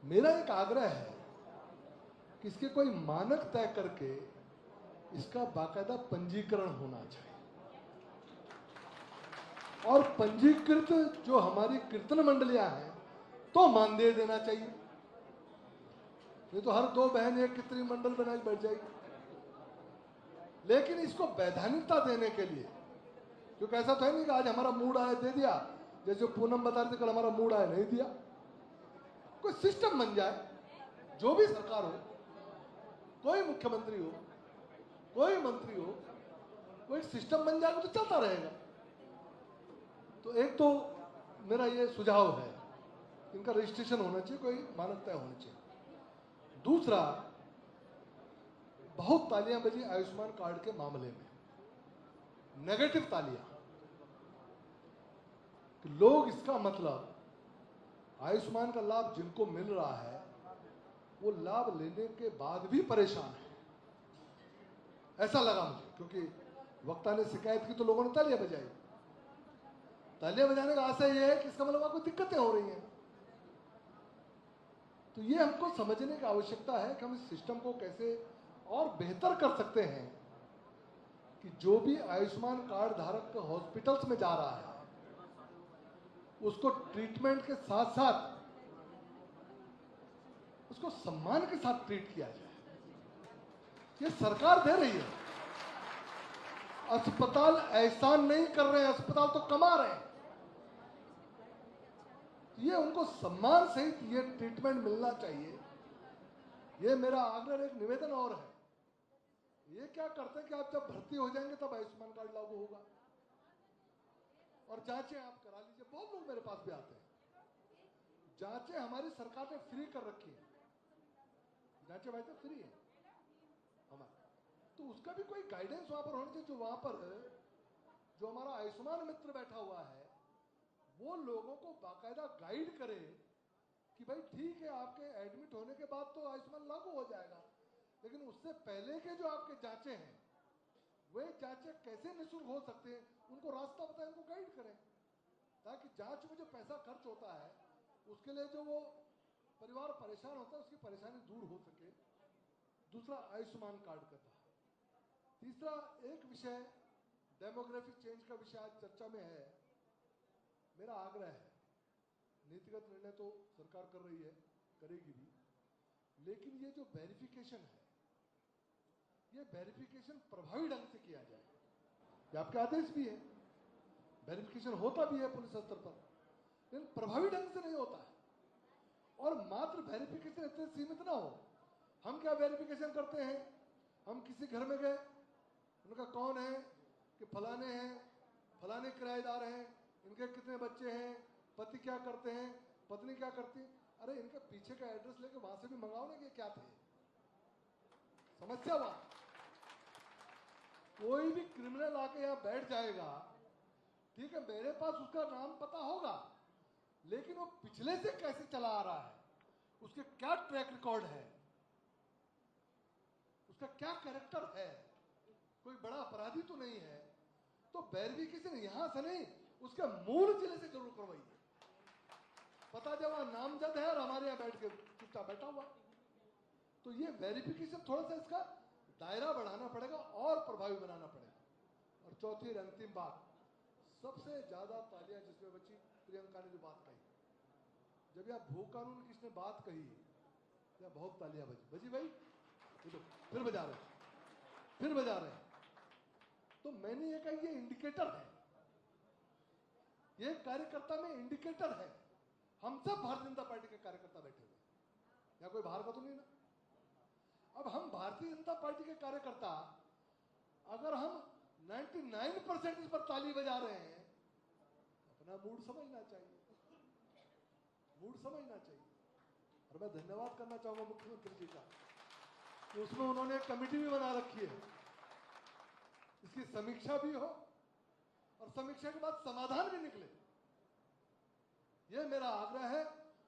मेरा एक आग्रह है कि इसके कोई मानक तय करके इसका बाकायदा पंजीकरण होना चाहिए, और पंजीकृत जो हमारी कीर्तन मंडलियां हैं तो मानदेय देना चाहिए। नहीं तो हर 2 बहन एक कीर्तनी मंडल बनाई बैठ जाएगी। लेकिन इसको वैधानिकता देने के लिए, क्योंकि ऐसा तो है नहीं कि आज हमारा मूड आया दे दिया, जैसे पूनम बता रहे थे कल हमारा मूड आया नहीं दिया। कोई सिस्टम बन जाए, जो भी सरकार हो, कोई मुख्यमंत्री हो, कोई मंत्री हो, कोई सिस्टम बन जाएगा तो चलता रहेगा। तो एक तो मेरा ये सुझाव है, इनका रजिस्ट्रेशन होना चाहिए, कोई मानक तय होना चाहिए। दूसरा, बहुत तालियां बजी आयुष्मान कार्ड के मामले में, नेगेटिव तालियां, कि लोग इसका मतलब आयुष्मान का लाभ जिनको मिल रहा है वो लाभ लेने के बाद भी परेशान है, ऐसा लगा मुझे। क्योंकि वक्ता ने शिकायत की तो लोगों ने तालियां बजाई। तालियां बजाने का आशय यह है कि इसका मतलब आपको दिक्कतें हो रही हैं। तो ये हमको समझने की आवश्यकता है कि हम इस सिस्टम को कैसे और बेहतर कर सकते हैं कि जो भी आयुष्मान कार्ड धारक हॉस्पिटल्स में जा रहा है उसको ट्रीटमेंट के साथ साथ उसको सम्मान के साथ ट्रीट किया जाए। ये सरकार दे रही है, अस्पताल एहसान नहीं कर रहे हैं, अस्पताल तो कमा रहे हैं। ये उनको सम्मान सहित ये ट्रीटमेंट मिलना चाहिए। ये मेरा आग्रह, एक निवेदन और है। ये क्या करते हैं कि आप जब भर्ती हो जाएंगे तब आयुष्मान कार्ड लागू होगा और जांचें आप करा लीजिए। बहुत लोग मेरे पास भी आते हैं। जांचें हमारी सरकार ने फ्री कर रखी है, जांचें भाई तो फ्री है हमारा। तो उसका भी कोई गाइडेंस वहां पर होना चाहिए, जो वहां पर जो हमारा आयुष्मान मित्र बैठा हुआ है वो लोगों को बाकायदा गाइड करे कि भाई ठीक है, आपके एडमिट होने के बाद तो आयुष्मान लागू हो जाएगा, लेकिन उससे पहले के जो आपके जांचें हैं वे जांचें कैसे निःशुल्क हो सकते हैं, उनको रास्ता बताएं, उनको गाइड करें, ताकि जांच में जो पैसा खर्च होता है उसके लिए जो वो परिवार परेशान होता है उसकी परेशानी दूर हो सके। दूसरा, आयुष्मान कार्ड का था। तीसरा, एक विषय डेमोग्राफिक चेंज का विषय आज चर्चा में है। मेरा आग्रह है, नीतिगत निर्णय तो सरकार कर रही है, करेगी भी, लेकिन ये जो वेरिफिकेशन है, ये वेरिफिकेशन प्रभावी ढंग से किया जाए। ये आपके आदेश भी है, वेरिफिकेशन होता भी है पुलिस स्तर पर, लेकिन प्रभावी ढंग से नहीं होता है। और मात्र वेरिफिकेशन इतने सीमित ना हो। हम क्या वेरिफिकेशन करते हैं, हम किसी घर में गए, उनका कौन है कि फलाने हैं, फलाने किराएदार हैं, इनके कितने बच्चे हैं, पति क्या करते हैं, पत्नी क्या करती है। अरे इनके पीछे का एड्रेस लेके वहां से भी मंगाओ ना कि क्या थे। समस्या वहां कोई भी क्रिमिनल आके यहाँ बैठ जाएगा, ठीक है, मेरे पास उसका नाम पता होगा, लेकिन वो पिछले से कैसे चला आ रहा है, उसके क्या ट्रैक रिकॉर्ड है, उसका क्या कैरेक्टर है, कोई बड़ा अपराधी तो नहीं है। तो वेरिफिकेशन यहां से नहीं, उसके मूल जिले से जरूर करवाइए। पता जब वहां नामजद है और हमारे यहाँ बैठ के चुपचाप बैठा हुआ, तो ये वेरिफिकेशन थोड़ा सा इसका दायरा बढ़ाना पड़ेगा और प्रभावी बनाना पड़ेगा। और चौथी और अंतिम बात, सबसे ज्यादा तालियां जिसमें बची प्रियंका ने जो बात कही, जब यह भू कानून किसने बात कही या बहुत तालियां बजी भाई, ये तो फिर बजा रहे हैं। तो मैंने ये कहा ये इंडिकेटर है, ये कार्यकर्ता में इंडिकेटर है। हम सब भारतीय जनता पार्टी के कार्यकर्ता बैठे हुए, या कोई बाहर का तो नहीं ना। अब हम भारतीय जनता पार्टी के कार्यकर्ता अगर हम 99% इस पर ताली बजा रहे हैं, अपना मूड समझना चाहिए। और मैं धन्यवाद करना चाहूंगा मुख्यमंत्री जी का कि उसमें उन्होंने एक कमेटी भी बना रखी है, इसकी समीक्षा भी हो और समीक्षा के बाद समाधान भी निकले, ये मेरा आग्रह है।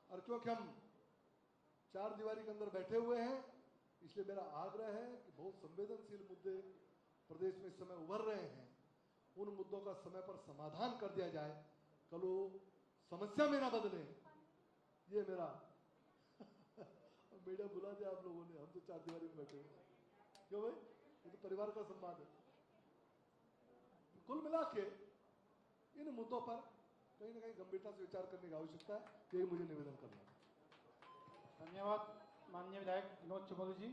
और क्योंकि हम चार दीवारी के अंदर बैठे हुए हैं, इसलिए मेरा आग्रह है कि बहुत संवेदनशील मुद्दे प्रदेश में इस समय उभर रहे हैं, उन मुद्दों का समय पर समाधान कर दिया जाए, कल वो समस्या में ना बदले। ये मेरा मीडिया बुला दिया आप लोगों ने, हम तो चार दीवारी में बैठे हुए, क्यों भाई, ये तो परिवार का सम्मान है। कुल मिला के इन मुद्दों पर कहीं ना कहीं गंभीरता से विचार करने की आवश्यकता है, यही मुझे निवेदन करना है। धन्यवाद माननीय विधायक विनोद चमोली जी।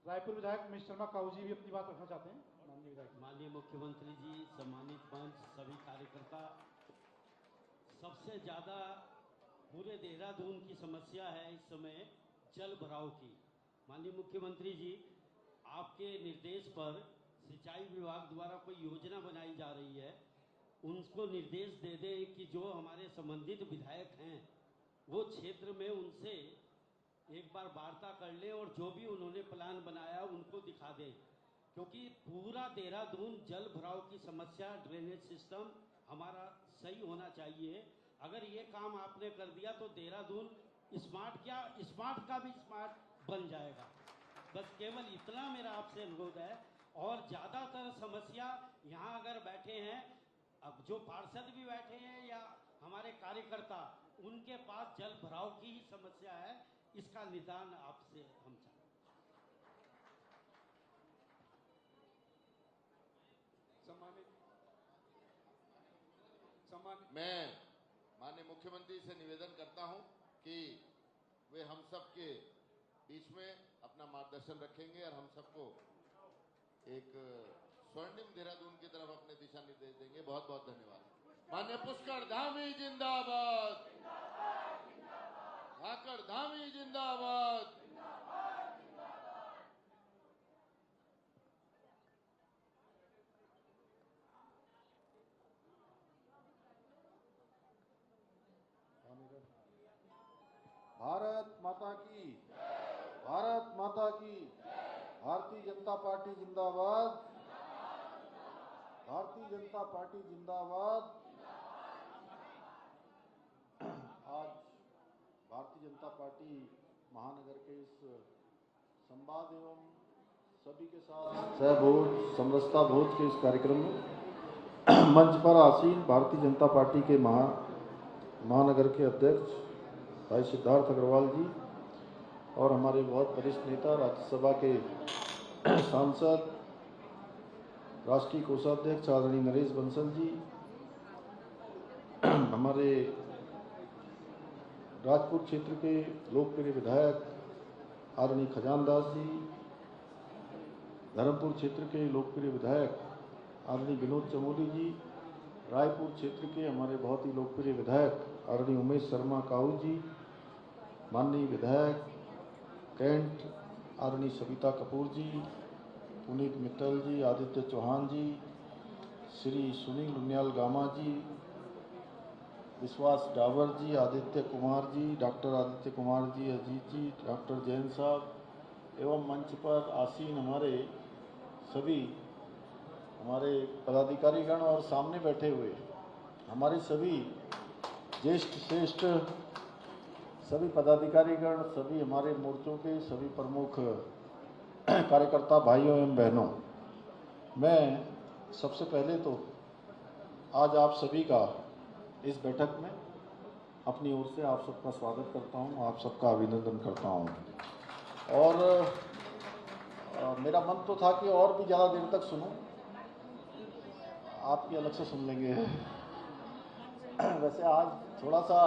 रायपुर विधायक मिश्र शर्मा काऊ जी भी अपनी बात रखना चाहते हैं। माननीय विधायक। माननीय मुख्यमंत्री जी, सम्मानित मंच, सभी कार्यकर्ता, सबसे ज़्यादा पूरे देहरादून की समस्या है इस समय जल भराव की। माननीय मुख्यमंत्री जी, आपके निर्देश पर सिंचाई विभाग द्वारा कोई योजना बनाई जा रही है, उनको निर्देश दे दें कि जो हमारे संबंधित विधायक हैं वो क्षेत्र में उनसे एक बार वार्ता कर लें और जो भी उन्होंने प्लान बनाया उनको दिखा दें, क्योंकि पूरा देहरादून जल भराव की समस्या, ड्रेनेज सिस्टम हमारा सही होना चाहिए। अगर ये काम आपने कर दिया तो देहरादून स्मार्ट का भी स्मार्ट बन जाएगा। बस केवल इतना मेरा आपसे अनुरोध है। और ज़्यादातर समस्या यहाँ अगर बैठे हैं, अब जो पार्षद भी बैठे हैं या हमारे कार्यकर्ता, उनके पास जल भराव की ही समस्या है, इसका निदान आपसे हम चाहते हैं। मैं माननीय मुख्यमंत्री से निवेदन करता हूं कि वे हम सब के बीच में अपना मार्गदर्शन रखेंगे और हम सबको एक स्वर्णिम देहरादून की तरफ अपने दिशा निर्देश देंगे। बहुत बहुत धन्यवाद। माननीय पुष्कर धामी जिंदाबाद, धाकड़ धामी जिंदाबाद। भारत माता की, भारत माता की, भारतीय जनता पार्टी जिंदाबाद, भारतीय जनता पार्टी जिंदाबाद। आज भारतीय जनता पार्टी महानगर के इस संवाद एवं सभी के साथ सहभोज समरसता भोज के इस कार्यक्रम में मंच पर आसीन भारतीय जनता पार्टी के महानगर के अध्यक्ष भाई सिद्धार्थ अग्रवाल जी और हमारे बहुत वरिष्ठ नेता राज्यसभा के सांसद राष्ट्रीय कोषाध्यक्ष आदरणीय नरेश बंसल जी, हमारे राजपुर क्षेत्र के लोकप्रिय विधायक आदरणीय खजानदास जी, धर्मपुर क्षेत्र के लोकप्रिय विधायक आदरणीय विनोद चमोली जी, रायपुर क्षेत्र के हमारे बहुत ही लोकप्रिय विधायक आदरणीय उमेश शर्मा काऊ जी, माननीय विधायक कैंट आदरणीय सविता कपूर जी, पुनीत मित्तल जी, आदित्य चौहान जी, श्री सुनील उनियाल गामा जी, विश्वास डावर जी, आदित्य कुमार जी, डॉक्टर आदित्य कुमार जी, अजीत जी, डॉक्टर जैन साहब एवं मंच पर आसीन हमारे सभी हमारे पदाधिकारीगण और सामने बैठे हुए हमारे सभी ज्येष्ठ श्रेष्ठ सभी पदाधिकारीगण, सभी हमारे मोर्चों के सभी प्रमुख कार्यकर्ता भाइयों एवं बहनों, मैं सबसे पहले तो आज आप सभी का इस बैठक में अपनी ओर से आप सबका स्वागत करता हूं, आप सबका अभिनंदन करता हूं। और मेरा मन तो था कि और भी ज़्यादा देर तक सुनूं, आपकी अलग से सुन लेंगे। वैसे आज थोड़ा सा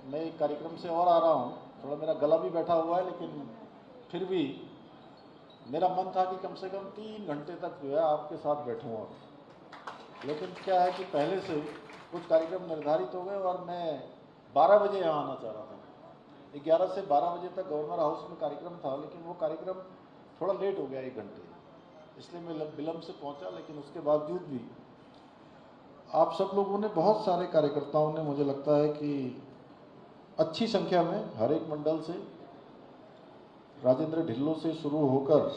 मैं एक कार्यक्रम से और आ रहा हूँ, थोड़ा मेरा गला भी बैठा हुआ है, लेकिन फिर भी मेरा मन था कि कम से कम 3 घंटे तक जो है आपके साथ बैठूँगा। लेकिन क्या है कि पहले से कुछ कार्यक्रम निर्धारित हो गए और मैं 12 बजे यहाँ आना चाह रहा था। 11 से 12 बजे तक गवर्नर हाउस में कार्यक्रम था, लेकिन वो कार्यक्रम थोड़ा लेट हो गया 1 घंटे, इसलिए मैं विलम्ब से पहुँचा। लेकिन उसके बावजूद भी आप सब लोगों ने, बहुत सारे कार्यकर्ताओं ने, मुझे लगता है कि अच्छी संख्या में हर एक मंडल से, राजेंद्र ढिल्लो से शुरू होकर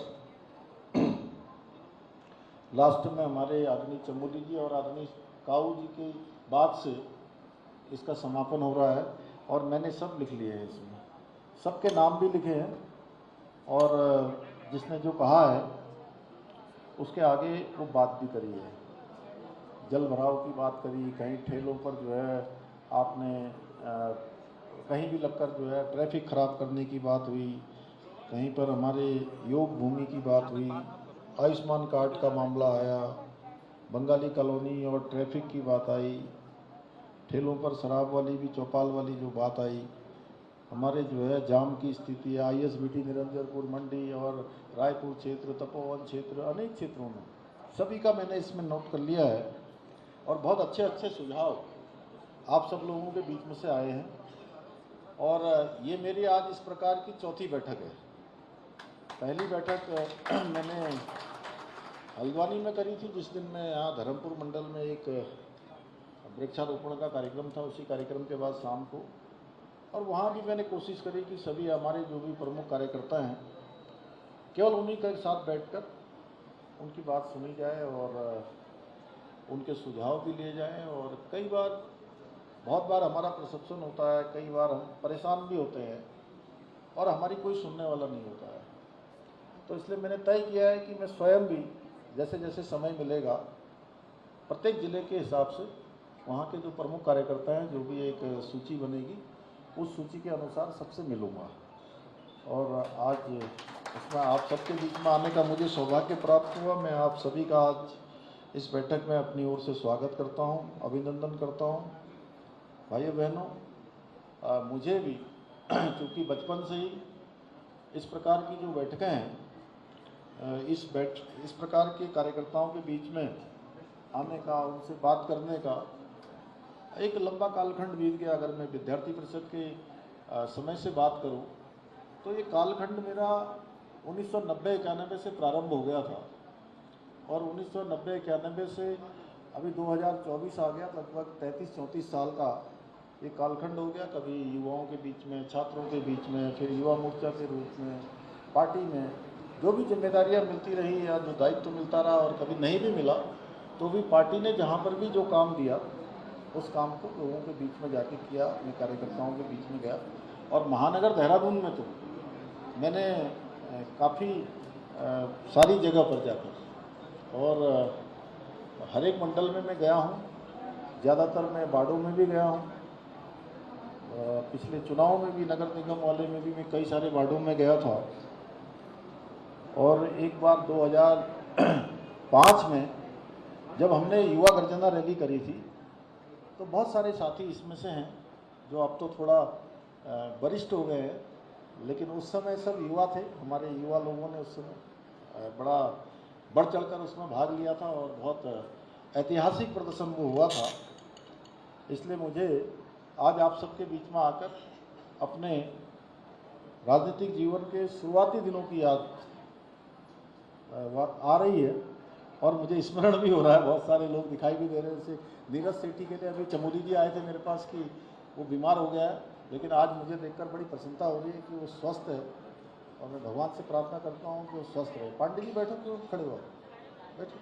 लास्ट में हमारे आदरणीय चमोली जी और आदरणीय काऊ जी के बाद से इसका समापन हो रहा है। और मैंने सब लिख लिए हैं, इसमें सबके नाम भी लिखे हैं, और जिसने जो कहा है उसके आगे वो बात भी करी है, जल भराव की बात करी, कहीं ठेलों पर जो है आपने कहीं भी लगकर जो है ट्रैफिक ख़राब करने की बात हुई, कहीं पर हमारे योग भूमि की बात हुई, आयुष्मान कार्ड का मामला आया, बंगाली कॉलोनी और ट्रैफिक की बात आई, ठेलों पर शराब वाली भी, चौपाल वाली जो बात आई, हमारे जो है जाम की स्थिति, ISBT निरंजनपुर मंडी और रायपुर क्षेत्र, तपोवन क्षेत्र, अनेक क्षेत्रों में, सभी का मैंने इसमें नोट कर लिया है। और बहुत अच्छे अच्छे सुझाव आप सब लोगों के बीच में से आए हैं। और ये मेरी आज इस प्रकार की चौथी बैठक है। पहली बैठक मैंने हल्द्वानी में करी थी, जिस दिन मैं यहाँ धर्मपुर मंडल में एक वृक्षारोपण का कार्यक्रम था, उसी कार्यक्रम के बाद शाम को, और वहाँ भी मैंने कोशिश करी कि सभी हमारे जो भी प्रमुख कार्यकर्ता हैं, केवल उन्हीं के साथ बैठकर उनकी बात सुनी जाए और उनके सुझाव भी लिए जाएं। और कई बार, बहुत बार हमारा परसेप्शन होता है, कई बार हम परेशान भी होते हैं और हमारी कोई सुनने वाला नहीं होता है। तो इसलिए मैंने तय किया है कि मैं स्वयं भी जैसे जैसे समय मिलेगा, प्रत्येक ज़िले के हिसाब से वहाँ के जो प्रमुख कार्यकर्ता हैं, जो भी एक सूची बनेगी, उस सूची के अनुसार सबसे मिलूँगा। और आज इसमें आप सबके बीच में आने का मुझे सौभाग्य प्राप्त हुआ। मैं आप सभी का आज इस बैठक में अपनी ओर से स्वागत करता हूँ, अभिनंदन करता हूँ। भाइयों बहनों, मुझे भी चूँकि बचपन से ही इस प्रकार की जो बैठकें हैं, इस प्रकार के कार्यकर्ताओं के बीच में आने का, उनसे बात करने का एक लंबा कालखंड बीत गया। अगर मैं विद्यार्थी परिषद के समय से बात करूं तो ये कालखंड मेरा 1990-91 से प्रारंभ हो गया था, और 1990-91 से अभी 2024 आ गया, लगभग 33-34 साल का ये कालखंड हो गया। कभी युवाओं के बीच में, छात्रों के बीच में, फिर युवा मोर्चा के रूप में, पार्टी में जो भी जिम्मेदारियां मिलती रही या जो दायित्व मिलता रहा, और कभी नहीं भी मिला तो भी पार्टी ने जहां पर भी जो काम दिया उस काम को लोगों के बीच में जाके किया, अपने कार्यकर्ताओं के बीच में गया। और महानगर देहरादून में तो मैंने काफ़ी सारी जगह पर जाकर, और हर एक मंडल में मैं गया हूँ, ज़्यादातर मैं बाड़ों में भी गया हूँ, पिछले चुनाव में भी, नगर निगम वाले में भी मैं कई सारे वार्डों में गया था। और एक बार 2005 में जब हमने युवा गर्जना रैली करी थी, तो बहुत सारे साथी इसमें से हैं जो अब तो थोड़ा वरिष्ठ हो गए हैं, लेकिन उस समय सब युवा थे। हमारे युवा लोगों ने उस समय बड़ा बढ़ चढ़कर उसमें भाग लिया था, और बहुत ऐतिहासिक प्रदर्शन वो हुआ था। इसलिए मुझे आज आप सबके बीच में आकर अपने राजनीतिक जीवन के शुरुआती दिनों की याद आ रही है, और मुझे स्मरण भी हो रहा है। बहुत सारे लोग दिखाई भी दे रहे हैं। जैसे नीरज सेठी के लिए अभी चमोली जी आए थे मेरे पास कि वो बीमार हो गया है, लेकिन आज मुझे देखकर बड़ी प्रसन्नता हो रही है कि वो स्वस्थ है, और मैं भगवान से प्रार्थना करता हूँ कि वो स्वस्थ रहे। पांडे जी बैठो, क्यों खड़े हो, बैठो।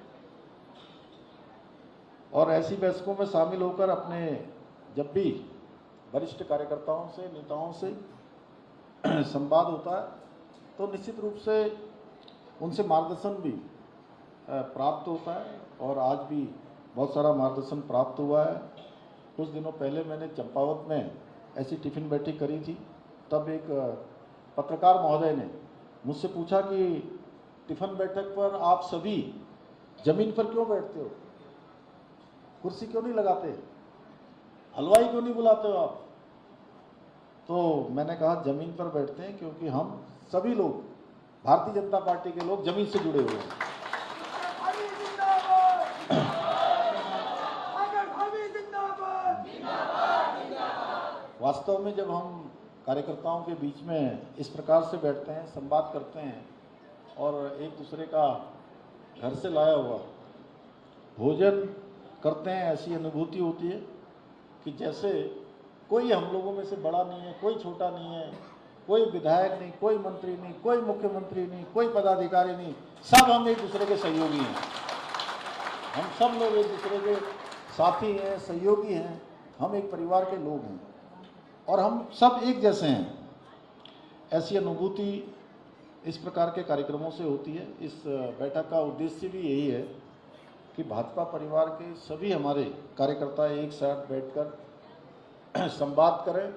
और ऐसी बैठकों में शामिल होकर अपने, जब भी वरिष्ठ कार्यकर्ताओं से, नेताओं से संवाद होता है, तो निश्चित रूप से उनसे मार्गदर्शन भी प्राप्त होता है। और आज भी बहुत सारा मार्गदर्शन प्राप्त हुआ है। कुछ दिनों पहले मैंने चंपावत में ऐसी टिफ़िन बैठक करी थी, तब एक पत्रकार महोदय ने मुझसे पूछा कि टिफ़िन बैठक पर आप सभी ज़मीन पर क्यों बैठते हो, कुर्सी क्यों नहीं लगाते। हलवाई क्यों नहीं बुलाते हो आप? तो मैंने कहा जमीन पर बैठते हैं, क्योंकि हम सभी लोग भारतीय जनता पार्टी के लोग जमीन से जुड़े हुए हैं। वास्तव में जब हम कार्यकर्ताओं के बीच में इस प्रकार से बैठते हैं, संवाद करते हैं और एक दूसरे का घर से लाया हुआ भोजन करते हैं, ऐसी अनुभूति होती है कि जैसे कोई हम लोगों में से बड़ा नहीं है, कोई छोटा नहीं है, कोई विधायक नहीं, कोई मंत्री नहीं, कोई मुख्यमंत्री नहीं, कोई पदाधिकारी नहीं, सब हम एक दूसरे के सहयोगी हैं। हम सब लोग एक दूसरे के साथी हैं, सहयोगी हैं, हम एक परिवार के लोग हैं और हम सब एक जैसे हैं। ऐसी अनुभूति इस प्रकार के कार्यक्रमों से होती है। इस बैठक का उद्देश्य भी यही है कि भाजपा परिवार के सभी हमारे कार्यकर्ता एक साथ बैठकर संवाद करें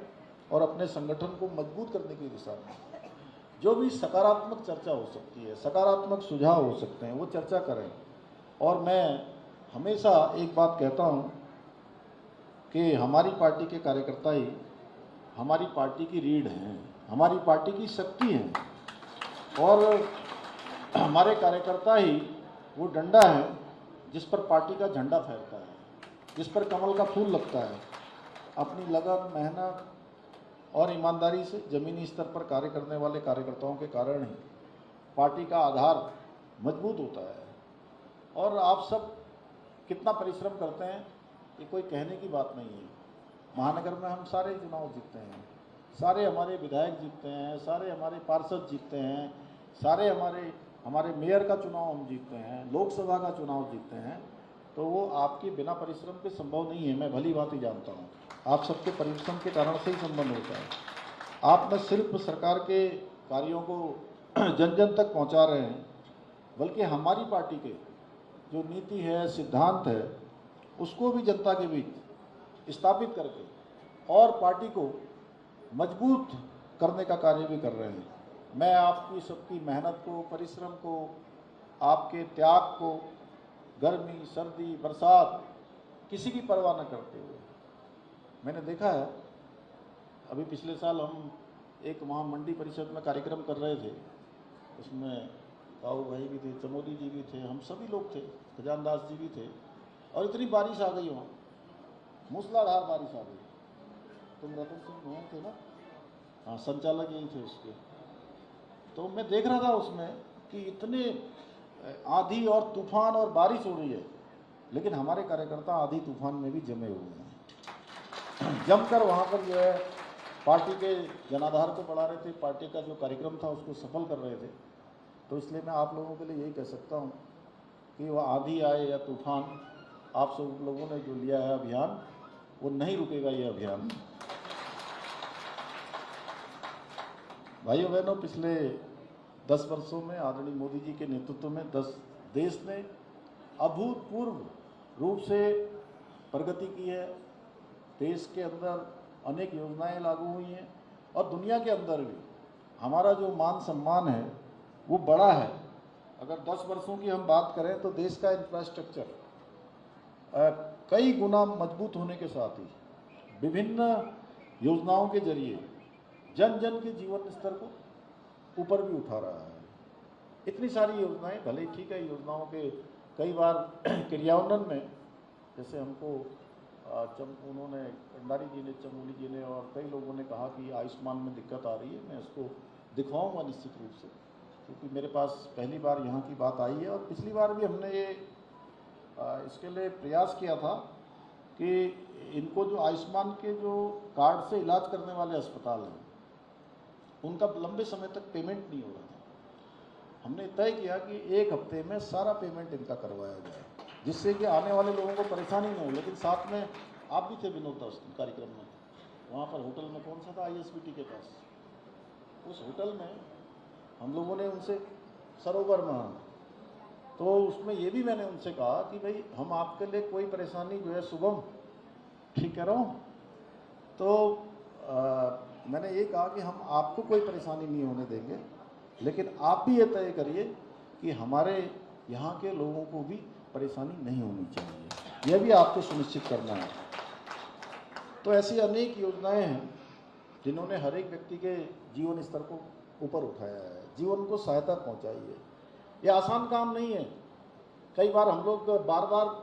और अपने संगठन को मजबूत करने की दिशा में जो भी सकारात्मक चर्चा हो सकती है, सकारात्मक सुझाव हो सकते हैं, वो चर्चा करें। और मैं हमेशा एक बात कहता हूं कि हमारी पार्टी के कार्यकर्ता ही हमारी पार्टी की रीढ़ हैं, हमारी पार्टी की शक्ति हैं और हमारे कार्यकर्ता ही वो डंडा है जिस पर पार्टी का झंडा फहरता है, जिस पर कमल का फूल लगता है। अपनी लगन, मेहनत और ईमानदारी से ज़मीनी स्तर पर कार्य करने वाले कार्यकर्ताओं के कारण ही पार्टी का आधार मजबूत होता है। और आप सब कितना परिश्रम करते हैं ये कोई कहने की बात नहीं है। महानगर में हम सारे चुनाव जीतते हैं, सारे हमारे विधायक जीतते हैं, सारे हमारे पार्षद जीतते हैं, सारे हमारे मेयर का चुनाव हम जीतते हैं, लोकसभा का चुनाव जीतते हैं। तो वो आपकी बिना परिश्रम के संभव नहीं है, मैं भली बात ही जानता हूँ। आप सबके परिश्रम के कारण से ही संबंध होता है। आप न सिर्फ सरकार के कार्यों को जन जन तक पहुँचा रहे हैं, बल्कि हमारी पार्टी के जो नीति है, सिद्धांत है, उसको भी जनता के बीच स्थापित करके और पार्टी को मजबूत करने का कार्य भी कर रहे हैं। मैं आपकी सबकी मेहनत को, परिश्रम को, आपके त्याग को, गर्मी, सर्दी, बरसात, किसी की परवाह न करते हुए मैंने देखा है। अभी पिछले साल हम एक वहाँ मंडी परिषद में कार्यक्रम कर रहे थे, उसमें काऊ भाई भी थे, चमोली जी भी थे, हम सभी लोग थे, खजानदास जी भी थे और इतनी बारिश आ गई वहाँ, मूसलाधार बारिश आ गई। तुम रतन सिंह वहाँ थे ना? हाँ, संचालक यही थे उसके। तो मैं देख रहा था उसमें कि इतने आंधी और तूफान और बारिश हो रही है, लेकिन हमारे कार्यकर्ता आंधी तूफान में भी जमे हुए हैं। जमकर वहाँ पर जो है पार्टी के जनाधार को बढ़ा रहे थे, पार्टी का जो कार्यक्रम था उसको सफल कर रहे थे। तो इसलिए मैं आप लोगों के लिए यही कह सकता हूँ कि वह आंधी आए या तूफान, आप सब लोगों ने जो लिया है अभियान, वो नहीं रुकेगा ये अभियान। भाइयों बहनों, पिछले 10 वर्षों में आदरणीय मोदी जी के नेतृत्व में देश ने अभूतपूर्व रूप से प्रगति की है। देश के अंदर अनेक योजनाएं लागू हुई हैं और दुनिया के अंदर भी हमारा जो मान सम्मान है वो बड़ा है। अगर 10 वर्षों की हम बात करें तो देश का इंफ्रास्ट्रक्चर कई गुना मजबूत होने के साथ ही विभिन्न योजनाओं के जरिए जन जन के जीवन स्तर को ऊपर भी उठा रहा है। इतनी सारी योजनाएं, भले ठीक है, योजनाओं के कई बार क्रियान्वयन में, जैसे हमको उन्होंने भंडारी जी ने, चमोली जी ने और कई लोगों ने कहा कि आयुष्मान में दिक्कत आ रही है। मैं इसको दिखवाऊंगा निश्चित रूप से, क्योंकि मेरे पास पहली बार यहाँ की बात आई है और पिछली बार भी हमने ये इसके लिए प्रयास किया था कि इनको जो आयुष्मान के जो कार्ड से इलाज करने वाले अस्पताल हैं उनका लंबे समय तक पेमेंट नहीं हो रहा था। हमने तय किया कि 1 हफ्ते में सारा पेमेंट इनका करवाया जाए, जिससे कि आने वाले लोगों को परेशानी न हो। लेकिन साथ में आप भी थे विनोद उस कार्यक्रम में, वहाँ पर होटल में कौन सा था, ISBT के पास, उस होटल में हम लोगों ने उनसे सरोवर में, तो उसमें ये भी मैंने उनसे कहा कि भाई हम आपके लिए कोई परेशानी जो है सुगम ठीक कह रहा हूँ। तो मैंने ये कहा कि हम आपको कोई परेशानी नहीं होने देंगे, लेकिन आप भी ये तय करिए कि हमारे यहाँ के लोगों को भी परेशानी नहीं होनी चाहिए, यह भी आपको सुनिश्चित करना है। तो ऐसी अनेक योजनाएं हैं जिन्होंने हर एक व्यक्ति के जीवन स्तर को ऊपर उठाया है, जीवन को सहायता पहुंचाई है। ये आसान काम नहीं है। कई बार हम लोग बार बार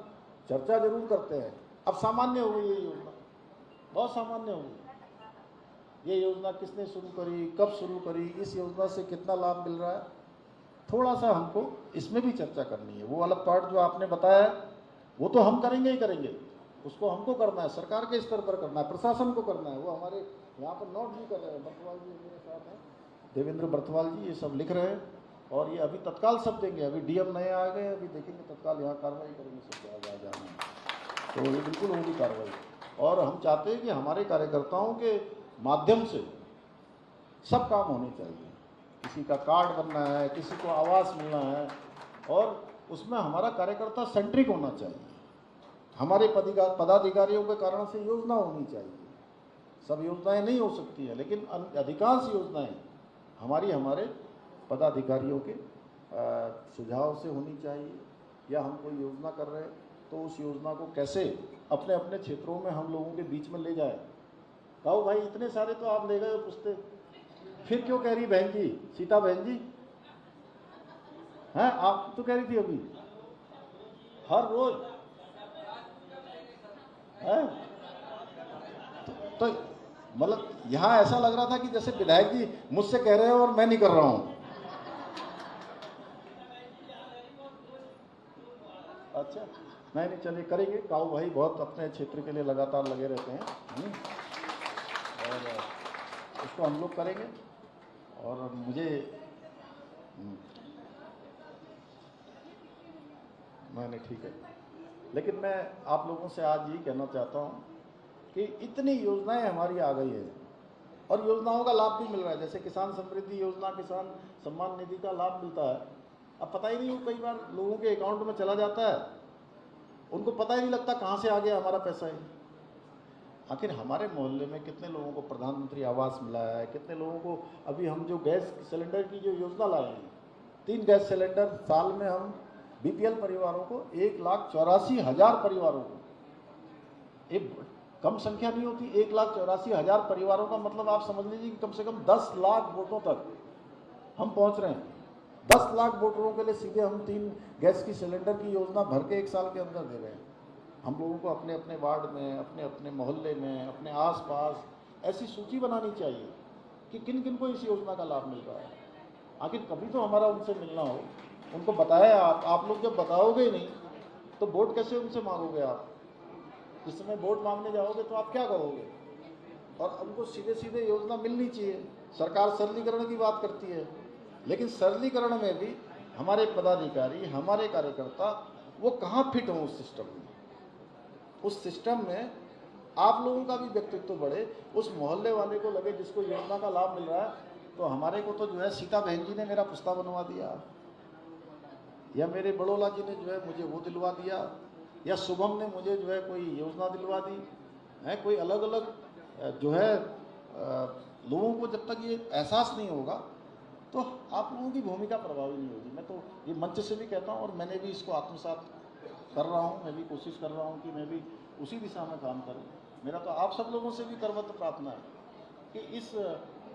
चर्चा जरूर करते हैं, अब सामान्य हो गई ये योजना, बहुत सामान्य हो गई। ये योजना किसने शुरू करी, कब शुरू करी, इस योजना से कितना लाभ मिल रहा है, थोड़ा सा हमको इसमें भी चर्चा करनी है। वो वाला पार्ट जो आपने बताया वो तो हम करेंगे ही करेंगे, उसको हमको करना है, सरकार के स्तर पर करना है, प्रशासन को करना है। वो हमारे यहाँ पर नोट भी कर रहे हैं, बर्थवाल जी मेरे साथ हैं, देवेंद्र बर्थवाल जी, ये सब लिख रहे हैं और ये अभी तत्काल सब देंगे। अभी डीएम नए आ गए, अभी देखेंगे तत्काल यहाँ कार्रवाई करेंगे, सब क्या जाना है तो ये बिल्कुल होगी कार्रवाई। और हम चाहते हैं कि हमारे कार्यकर्ताओं के माध्यम से सब काम होने चाहिए। किसी का कार्ड बनना है, किसी को आवास मिलना है, और उसमें हमारा कार्यकर्ता सेंट्रिक होना चाहिए। हमारे पदाधिकारियों के कारण से योजना होनी चाहिए। सब योजनाएं नहीं हो सकती है, लेकिन अधिकांश योजनाएं हमारे पदाधिकारियों के सुझाव से होनी चाहिए। या हम कोई योजना कर रहे हैं तो उस योजना को कैसे अपने अपने क्षेत्रों में हम लोगों के बीच में ले जाए। कहो भाई इतने सारे तो आप ले गए पूछते, फिर क्यों कह रही बहन जी, सीता बहन जी हैं, आप तो कह रही थी अभी हर रोज है? तो मतलब यहाँ ऐसा लग रहा था कि जैसे विधायक जी मुझसे कह रहे हैं और मैं नहीं कर रहा हूँ। अच्छा नहीं चलिए करेंगे। काऊ भाई बहुत अपने क्षेत्र के लिए लगातार लगे रहते हैं और उसको हम लोग करेंगे। और मुझे मैंने ठीक है, लेकिन मैं आप लोगों से आज ये कहना चाहता हूँ कि इतनी योजनाएं हमारी आ गई है और योजनाओं का लाभ भी मिल रहा है। जैसे किसान समृद्धि योजना, किसान सम्मान निधि का लाभ मिलता है। अब पता ही नहीं हो, कई बार लोगों के अकाउंट में चला जाता है, उनको पता ही नहीं लगता कहाँ से आ गया हमारा पैसा है। आखिर हमारे मोहल्ले में कितने लोगों को प्रधानमंत्री आवास मिला है, कितने लोगों को अभी हम जो गैस सिलेंडर की जो योजना लाए हैं, 3 गैस सिलेंडर साल में हम बीपीएल परिवारों को 1,84,000 परिवारों को, एक कम संख्या नहीं होती, 1,84,000 परिवारों का मतलब आप समझ लीजिए कि कम से कम 10 लाख वोटों तक हम पहुंच रहे हैं। 10 लाख वोटरों के लिए सीधे हम 3 गैस की सिलेंडर की योजना भर के 1 साल के अंदर दे रहे हैं। हम लोगों को अपने अपने वार्ड में, अपने अपने मोहल्ले में, अपने आसपास ऐसी सूची बनानी चाहिए कि किन किन को इस योजना का लाभ मिल रहा है। आखिर कभी तो हमारा उनसे मिलना हो, उनको बताया। आप लोग जब बताओगे नहीं तो वोट कैसे उनसे मांगोगे? आप इस समय वोट मांगने जाओगे तो आप क्या कहोगे? और उनको सीधे सीधे योजना मिलनी चाहिए। सरकार सरलीकरण की बात करती है, लेकिन सरलीकरण में भी हमारे पदाधिकारी, हमारे कार्यकर्ता वो कहाँ फिट हों उस सिस्टम में। उस सिस्टम में आप लोगों का भी व्यक्तित्व बढ़े, उस मोहल्ले वाले को लगे जिसको योजना का लाभ मिल रहा है। तो हमारे को तो जो है सीता बहन जी ने मेरा पुस्ता बनवा दिया, या मेरे बड़ोला जी ने जो है मुझे वो दिलवा दिया, या शुभम ने मुझे जो है कोई योजना दिलवा दी है। कोई अलग अलग जो है लोगों को जब तक ये एहसास नहीं होगा तो आप लोगों की भूमिका प्रभावी नहीं होगी। मैं तो ये मंच से भी कहता हूँ और मैंने भी इसको आत्मसात कर रहा हूँ। मैं भी कोशिश कर रहा हूँ कि मैं भी उसी दिशा में काम करूँ। मेरा तो आप सब लोगों से भी करवत प्रार्थना है कि इस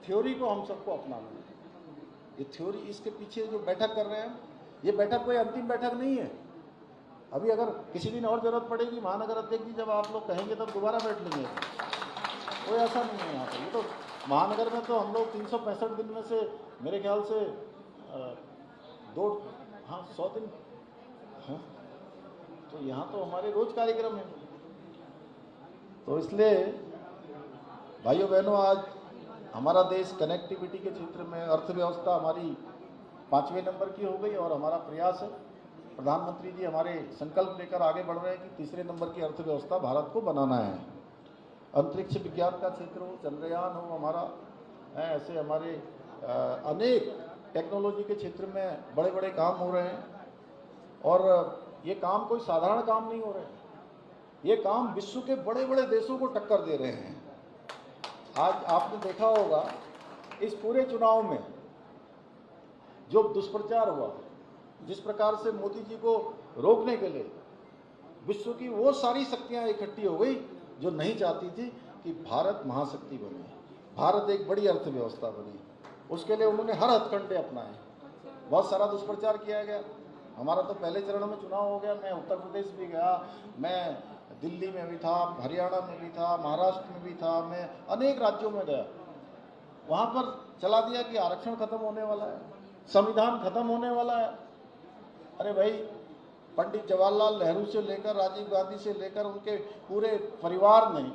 थ्योरी को हम सबको अपनाना है। ये थ्योरी, इसके पीछे जो बैठक कर रहे हैं, ये बैठक कोई अंतिम बैठक नहीं है। अभी अगर किसी दिन और जरूरत पड़ेगी, महानगर अध्यक्ष जी जब आप लोग कहेंगे तब दोबारा बैठ लेंगे, कोई ऐसा नहीं है यहाँ पर। ये तो महानगर में तो हम लोग 365 दिन में से मेरे ख्याल से 100 दिन हाँ, तो यहाँ तो हमारे रोज कार्यक्रम है। तो इसलिए भाइयों बहनों, आज हमारा देश कनेक्टिविटी के क्षेत्र में, अर्थव्यवस्था हमारी 5वें नंबर की हो गई और हमारा प्रयास है, प्रधानमंत्री जी हमारे संकल्प लेकर आगे बढ़ रहे हैं कि 3रे नंबर की अर्थव्यवस्था भारत को बनाना है। अंतरिक्ष विज्ञान का क्षेत्र हो, चंद्रयान हो हमारा, ऐसे हमारे अनेक टेक्नोलॉजी के क्षेत्र में बड़े बड़े काम हो रहे हैं। और ये काम कोई साधारण काम नहीं हो रहे हैं, ये काम विश्व के बड़े बड़े देशों को टक्कर दे रहे हैं। आज आपने देखा होगा इस पूरे चुनाव में जो दुष्प्रचार हुआ, जिस प्रकार से मोदी जी को रोकने के लिए विश्व की वो सारी शक्तियां इकट्ठी हो गई जो नहीं चाहती थी कि भारत महाशक्ति बने, भारत एक बड़ी अर्थव्यवस्था बने। उसके लिए उन्होंने हर हथकंडे अपनाए, बहुत सारा दुष्प्रचार किया गया। हमारा तो पहले चरण में चुनाव हो गया, मैं उत्तर प्रदेश भी गया, मैं दिल्ली में भी था, हरियाणा में भी था, महाराष्ट्र में भी था, मैं अनेक राज्यों में गया। वहाँ पर चला दिया कि आरक्षण खत्म होने वाला है, संविधान खत्म होने वाला है। अरे भाई, पंडित जवाहरलाल नेहरू से लेकर राजीव गांधी से लेकर उनके पूरे परिवार ने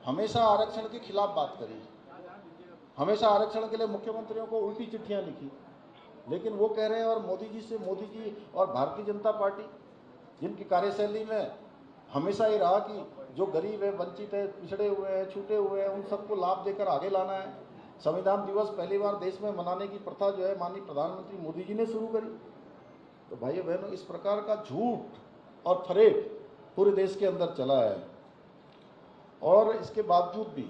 हमेशा आरक्षण के खिलाफ बात करी, हमेशा आरक्षण के लिए मुख्यमंत्रियों को उल्टी चिट्ठियां लिखी। लेकिन वो कह रहे हैं, और मोदी जी और भारतीय जनता पार्टी, जिनकी कार्यशैली में हमेशा ये रहा कि जो गरीब है, वंचित है, पिछड़े हुए हैं, छूटे हुए हैं, उन सबको लाभ देकर आगे लाना है। संविधान दिवस पहली बार देश में मनाने की प्रथा जो है माननीय प्रधानमंत्री मोदी जी ने शुरू करी। तो भाइयों बहनों, इस प्रकार का झूठ और फरेब पूरे देश के अंदर चला है, और इसके बावजूद भी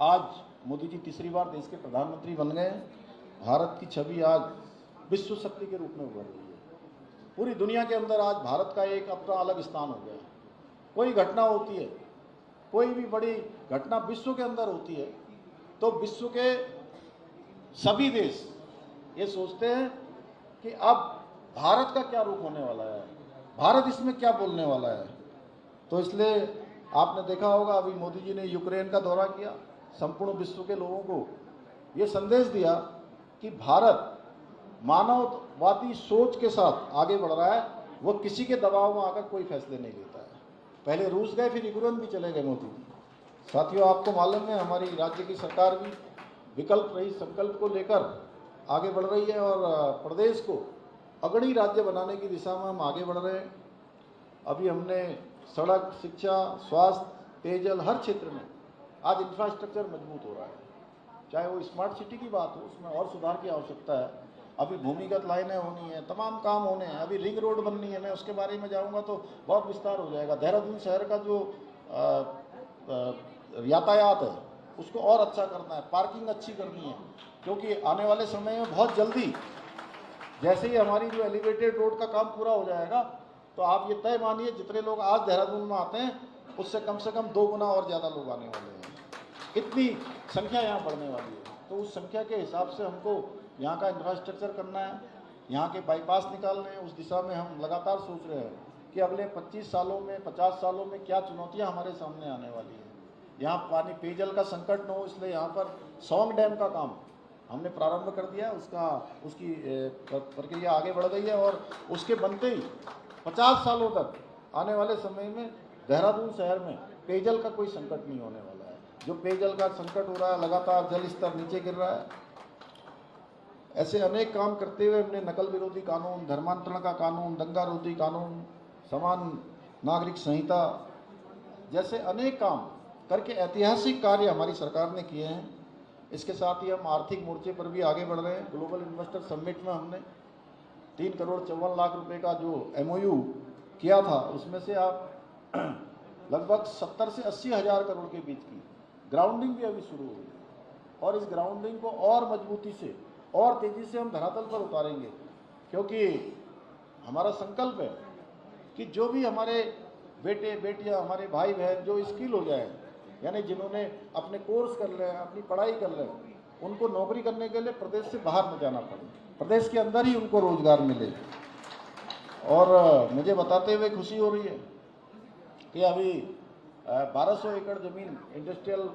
आज मोदी जी तीसरी बार देश के प्रधानमंत्री बन गए। भारत की छवि आज विश्व शक्ति के रूप में उभर रही है। पूरी दुनिया के अंदर आज भारत का एक अपना अलग स्थान हो गया। कोई घटना होती है, कोई भी बड़ी घटना विश्व के अंदर होती है, तो विश्व के सभी देश ये सोचते हैं कि अब भारत का क्या रूप होने वाला है, भारत इसमें क्या बोलने वाला है। तो इसलिए आपने देखा होगा, अभी मोदी जी ने यूक्रेन का दौरा किया, संपूर्ण विश्व के लोगों को ये संदेश दिया कि भारत मानववादी सोच के साथ आगे बढ़ रहा है, वो किसी के दबाव में आकर कोई फैसले नहीं लेता है। पहले रूस गए, फिर यूक्रेन भी चले गए मोदी जी। साथियों, आपको मालूम है हमारी राज्य की सरकार भी विकल्प रहित संकल्प को लेकर आगे बढ़ रही है, और प्रदेश को अग्रणी राज्य बनाने की दिशा में हम आगे बढ़ रहे हैं। अभी हमने सड़क, शिक्षा, स्वास्थ्य, पेयजल, हर क्षेत्र में आज इंफ्रास्ट्रक्चर मजबूत हो रहा है। चाहे वो स्मार्ट सिटी की बात हो, उसमें और सुधार की आवश्यकता है। अभी भूमिगत लाइनें होनी है, तमाम काम होने हैं, अभी रिंग रोड बननी है। मैं उसके बारे में जाऊंगा तो बहुत विस्तार हो जाएगा। देहरादून शहर का जो यातायात है उसको और अच्छा करना है, पार्किंग अच्छी करनी है, क्योंकि आने वाले समय में बहुत जल्दी जैसे ही हमारी जो एलिवेटेड रोड का काम पूरा हो जाएगा, तो आप ये तय मानिए जितने लोग आज देहरादून में आते हैं उससे कम से कम 2 गुना और ज़्यादा लोग आने वाले हैं। इतनी संख्या यहाँ बढ़ने वाली है। तो उस संख्या के हिसाब से हमको यहाँ का इंफ्रास्ट्रक्चर करना है, यहाँ के बाईपास निकालने हैं। उस दिशा में हम लगातार सोच रहे हैं कि अगले 25 सालों में, 50 सालों में क्या चुनौतियाँ हमारे सामने आने वाली हैं। यहाँ पानी, पेयजल का संकट न हो, इसलिए यहाँ पर सौंग डैम का काम हमने प्रारंभ कर दिया। उसकी प्रक्रिया आगे बढ़ गई है, और उसके बनते ही 50 सालों तक आने वाले समय में देहरादून शहर में पेयजल का कोई संकट नहीं होने वाला है। जो पेयजल का संकट हो रहा है, लगातार जल स्तर नीचे गिर रहा है। ऐसे अनेक काम करते हुए हमने नकल विरोधी कानून, धर्मांतरण का कानून, दंगा रोधी कानून, समान नागरिक संहिता जैसे अनेक काम करके ऐतिहासिक कार्य हमारी सरकार ने किए हैं। इसके साथ ही हम आर्थिक मोर्चे पर भी आगे बढ़ रहे हैं। ग्लोबल इन्वेस्टर समिट में हमने 3 करोड़ 54 लाख रुपए का जो MOU किया था, उसमें से आप लगभग 70 से 80 हज़ार करोड़ के बीच की ग्राउंडिंग भी अभी शुरू हुई, और इस ग्राउंडिंग को और मजबूती से और तेज़ी से हम धरातल पर उतारेंगे, क्योंकि हमारा संकल्प है कि जो भी हमारे बेटे बेटियां, हमारे भाई बहन जो स्किल हो जाए, यानी जिन्होंने अपने कोर्स कर लें, अपनी पढ़ाई कर लें, उनको नौकरी करने के लिए प्रदेश से बाहर न जाना पड़े, प्रदेश के अंदर ही उनको रोजगार मिले। और मुझे बताते हुए खुशी हो रही है कि अभी 1200 एकड़ जमीन इंडस्ट्रियल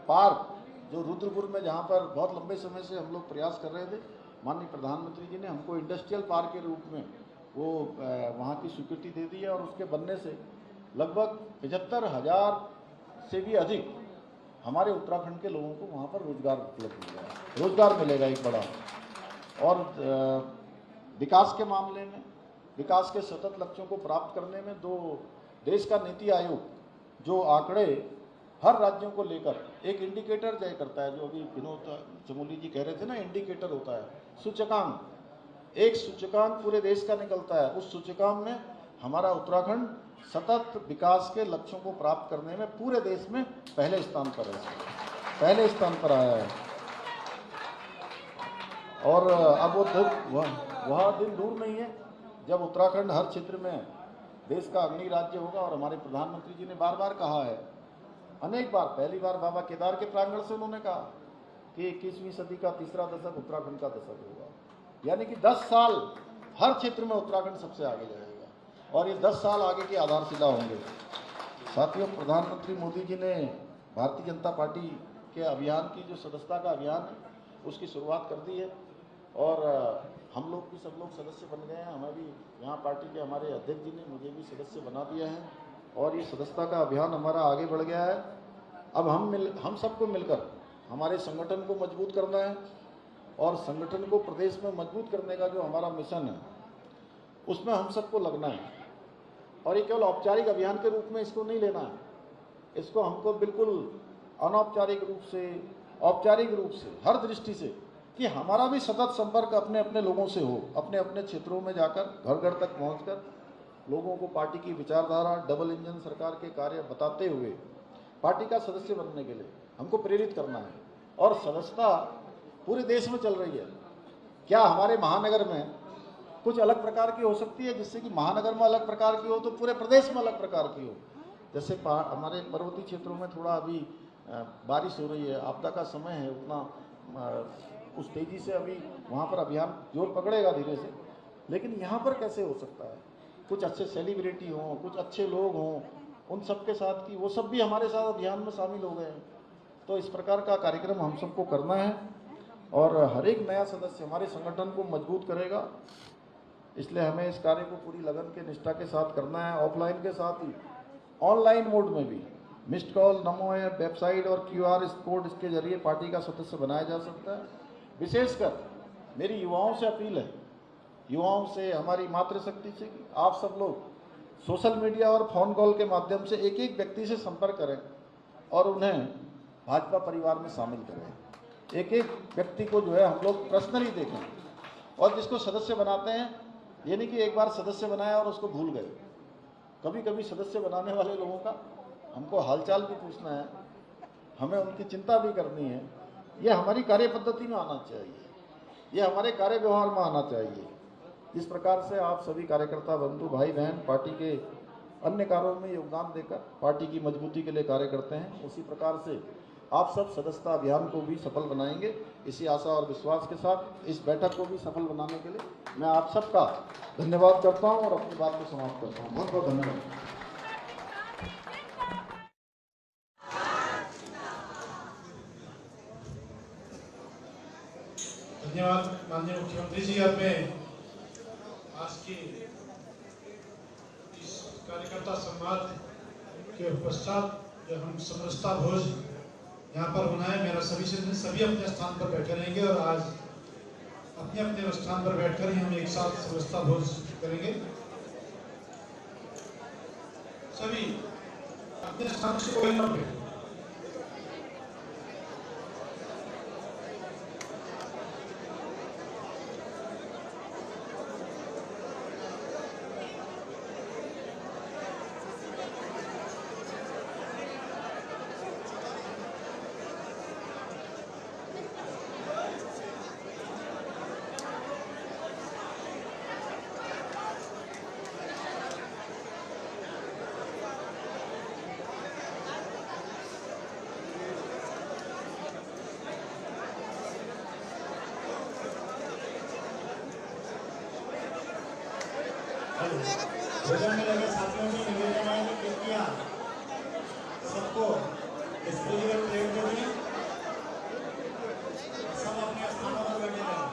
पार्क जो रुद्रपुर में, जहाँ पर बहुत लंबे समय से हम लोग प्रयास कर रहे थे, माननीय प्रधानमंत्री जी ने हमको इंडस्ट्रियल पार्क के रूप में वो वहाँ की स्वीकृति दे दी है, और उसके बनने से लगभग 75,000 से भी अधिक हमारे उत्तराखंड के लोगों को वहाँ पर रोजगार उपलब्ध होगा, रोजगार मिलेगा एक बड़ा। और विकास के मामले में, विकास के सतत लक्ष्यों को प्राप्त करने में देश का नीति आयोग जो आंकड़े हर राज्यों को लेकर एक इंडिकेटर तय करता है, जो अभी विनोद चमोली जी कह रहे थे ना, इंडिकेटर होता है, सूचकांक, एक सूचकांक पूरे देश का निकलता है। उस सूचकांक में हमारा उत्तराखंड सतत विकास के लक्ष्यों को प्राप्त करने में पूरे देश में पहले स्थान पर है, पहले स्थान पर आया है। और अब वह दिन दूर नहीं है जब उत्तराखंड हर क्षेत्र में देश का अग्रणी राज्य होगा। और हमारे प्रधानमंत्री जी ने बार बार कहा है अनेक बार, पहली बार बाबा केदार के प्रांगण से उन्होंने कहा कि 21वीं सदी का तीसरा दशक उत्तराखंड का दशक होगा, यानी कि 10 साल हर क्षेत्र में उत्तराखंड सबसे आगे जाएगा और ये 10 साल आगे की आधारशिला होंगे। साथियों, प्रधानमंत्री मोदी जी ने भारतीय जनता पार्टी के अभियान की जो सदस्यता का अभियान है उसकी शुरुआत कर दी है और हम लोग भी सब लोग सदस्य बन गए हैं। हमें भी यहाँ पार्टी के हमारे अध्यक्ष जी ने मुझे भी सदस्य बना दिया है और ये सदस्यता का अभियान हमारा आगे बढ़ गया है। अब हम सबको मिलकर हमारे संगठन को मजबूत करना है और संगठन को प्रदेश में मजबूत करने का जो हमारा मिशन है उसमें हम सबको लगना है और ये केवल औपचारिक अभियान के रूप में इसको नहीं लेना है, इसको हमको बिल्कुल अनौपचारिक रूप से, औपचारिक रूप से, हर दृष्टि से कि हमारा भी सतत संपर्क अपने अपने लोगों से हो, अपने अपने क्षेत्रों में जाकर घर घर तक पहुंचकर लोगों को पार्टी की विचारधारा, डबल इंजन सरकार के कार्य बताते हुए पार्टी का सदस्य बनने के लिए हमको प्रेरित करना है। और सदस्यता पूरे देश में चल रही है। क्या हमारे महानगर में कुछ अलग प्रकार की हो सकती है जिससे कि महानगर में अलग प्रकार की हो तो पूरे प्रदेश में अलग प्रकार की हो? जैसे हमारे पर्वतीय क्षेत्रों में थोड़ा अभी बारिश हो रही है, आपदा का समय है, उतना उस तेज़ी से अभी वहाँ पर अभियान जोर पकड़ेगा धीरे से, लेकिन यहाँ पर कैसे हो सकता है? कुछ अच्छे सेलिब्रिटी हों, कुछ अच्छे लोग हों, उन सब के साथ की वो सब भी हमारे साथ अभियान में शामिल हो गए हैं। तो इस प्रकार का कार्यक्रम हम सबको करना है और हर एक नया सदस्य हमारे संगठन को मजबूत करेगा, इसलिए हमें इस कार्य को पूरी लगन के निष्ठा के साथ करना है। ऑफलाइन के साथ ही ऑनलाइन मोड में भी मिस्ड कॉल, नमो ऐप, वेबसाइट और QR कोड इसके जरिए पार्टी का सदस्य बनाया जा सकता है। विशेषकर मेरी युवाओं से अपील है, युवाओं से, हमारी मातृशक्ति से कि आप सब लोग सोशल मीडिया और फ़ोन कॉल के माध्यम से एक एक व्यक्ति से संपर्क करें और उन्हें भाजपा परिवार में शामिल करें। एक एक व्यक्ति को जो है हम लोग पर्सनली देखें और जिसको सदस्य बनाते हैं ये नहीं कि एक बार सदस्य बनाया और उसको भूल गए। कभी कभी सदस्य बनाने वाले लोगों का हमको हालचाल भी पूछना है, हमें उनकी चिंता भी करनी है। ये हमारी कार्य पद्धति में आना चाहिए, ये हमारे कार्य व्यवहार में आना चाहिए। जिस प्रकार से आप सभी कार्यकर्ता बंधु भाई बहन पार्टी के अन्य कार्यों में योगदान देकर पार्टी की मजबूती के लिए कार्य करते हैं, उसी प्रकार से आप सब सदस्यता अभियान को भी सफल बनाएंगे। इसी आशा और विश्वास के साथ इस बैठक को भी सफल बनाने के लिए मैं आप सबका धन्यवाद करता हूं और अपनी बात को समाप्त करता हूं। बहुत बहुत धन्यवाद। धन्यवाद माननीय मुख्यमंत्री जी। अब मैं आज की इस कार्यकर्ता संवाद के पश्चात जो हम समरसता भोज यहाँ पर होना है, मेरा सभी अपने स्थान पर बैठे रहेंगे और आज अपने अपने स्थान पर बैठकर ही हम एक साथ समरसता भोज करेंगे। सभी अपने स्थान से कोई न बैठे। भोजन में लगे साथियों से निवेदन है कि कृपया सबको डिस्पोजेबल प्लेट दे दें, सब अपने स्थानों पर बैठे रहें।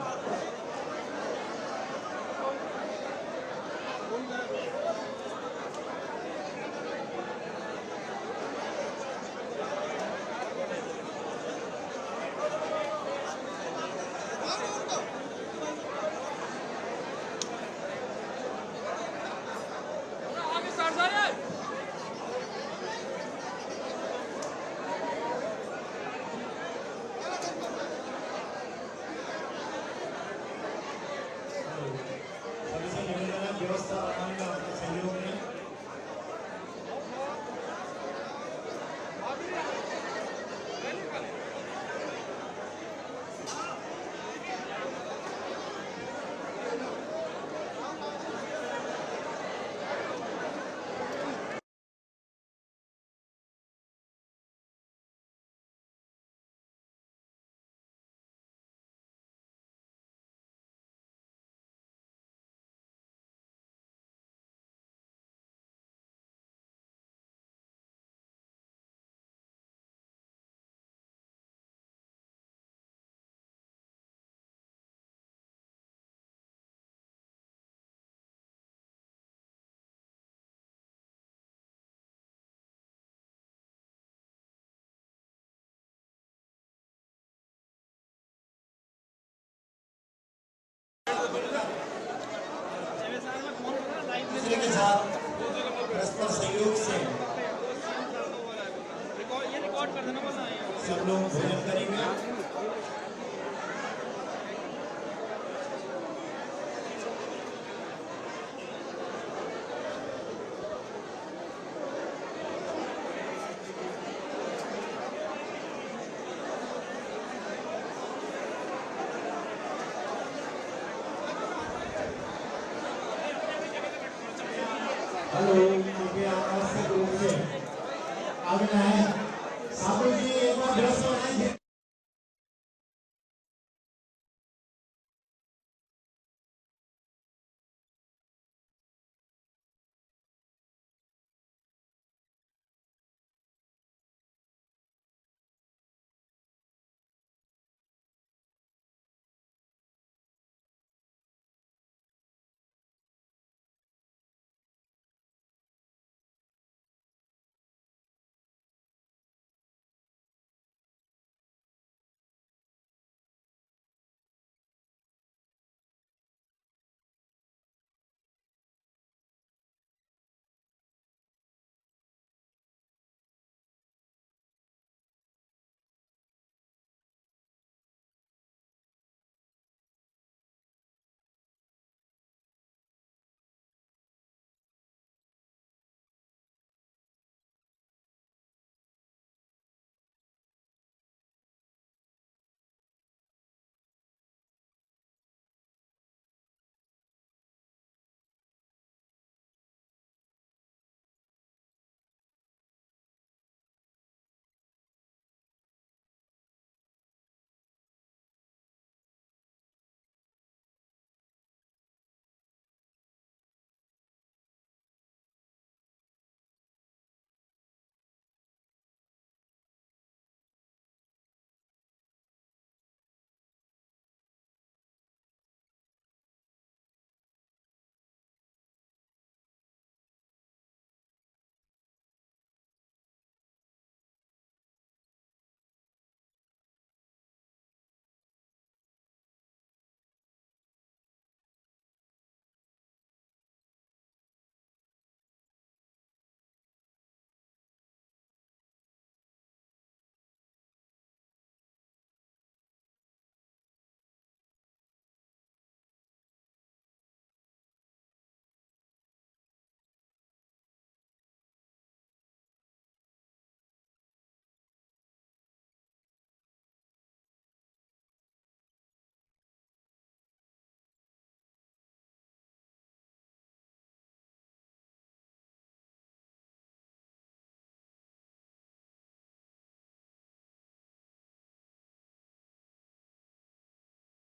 दूसरे के साथ परस्पर सहयोग से सब लोग भोजन करेंगे। हेलो, कृपया आवश्यक रूप से आगे आए।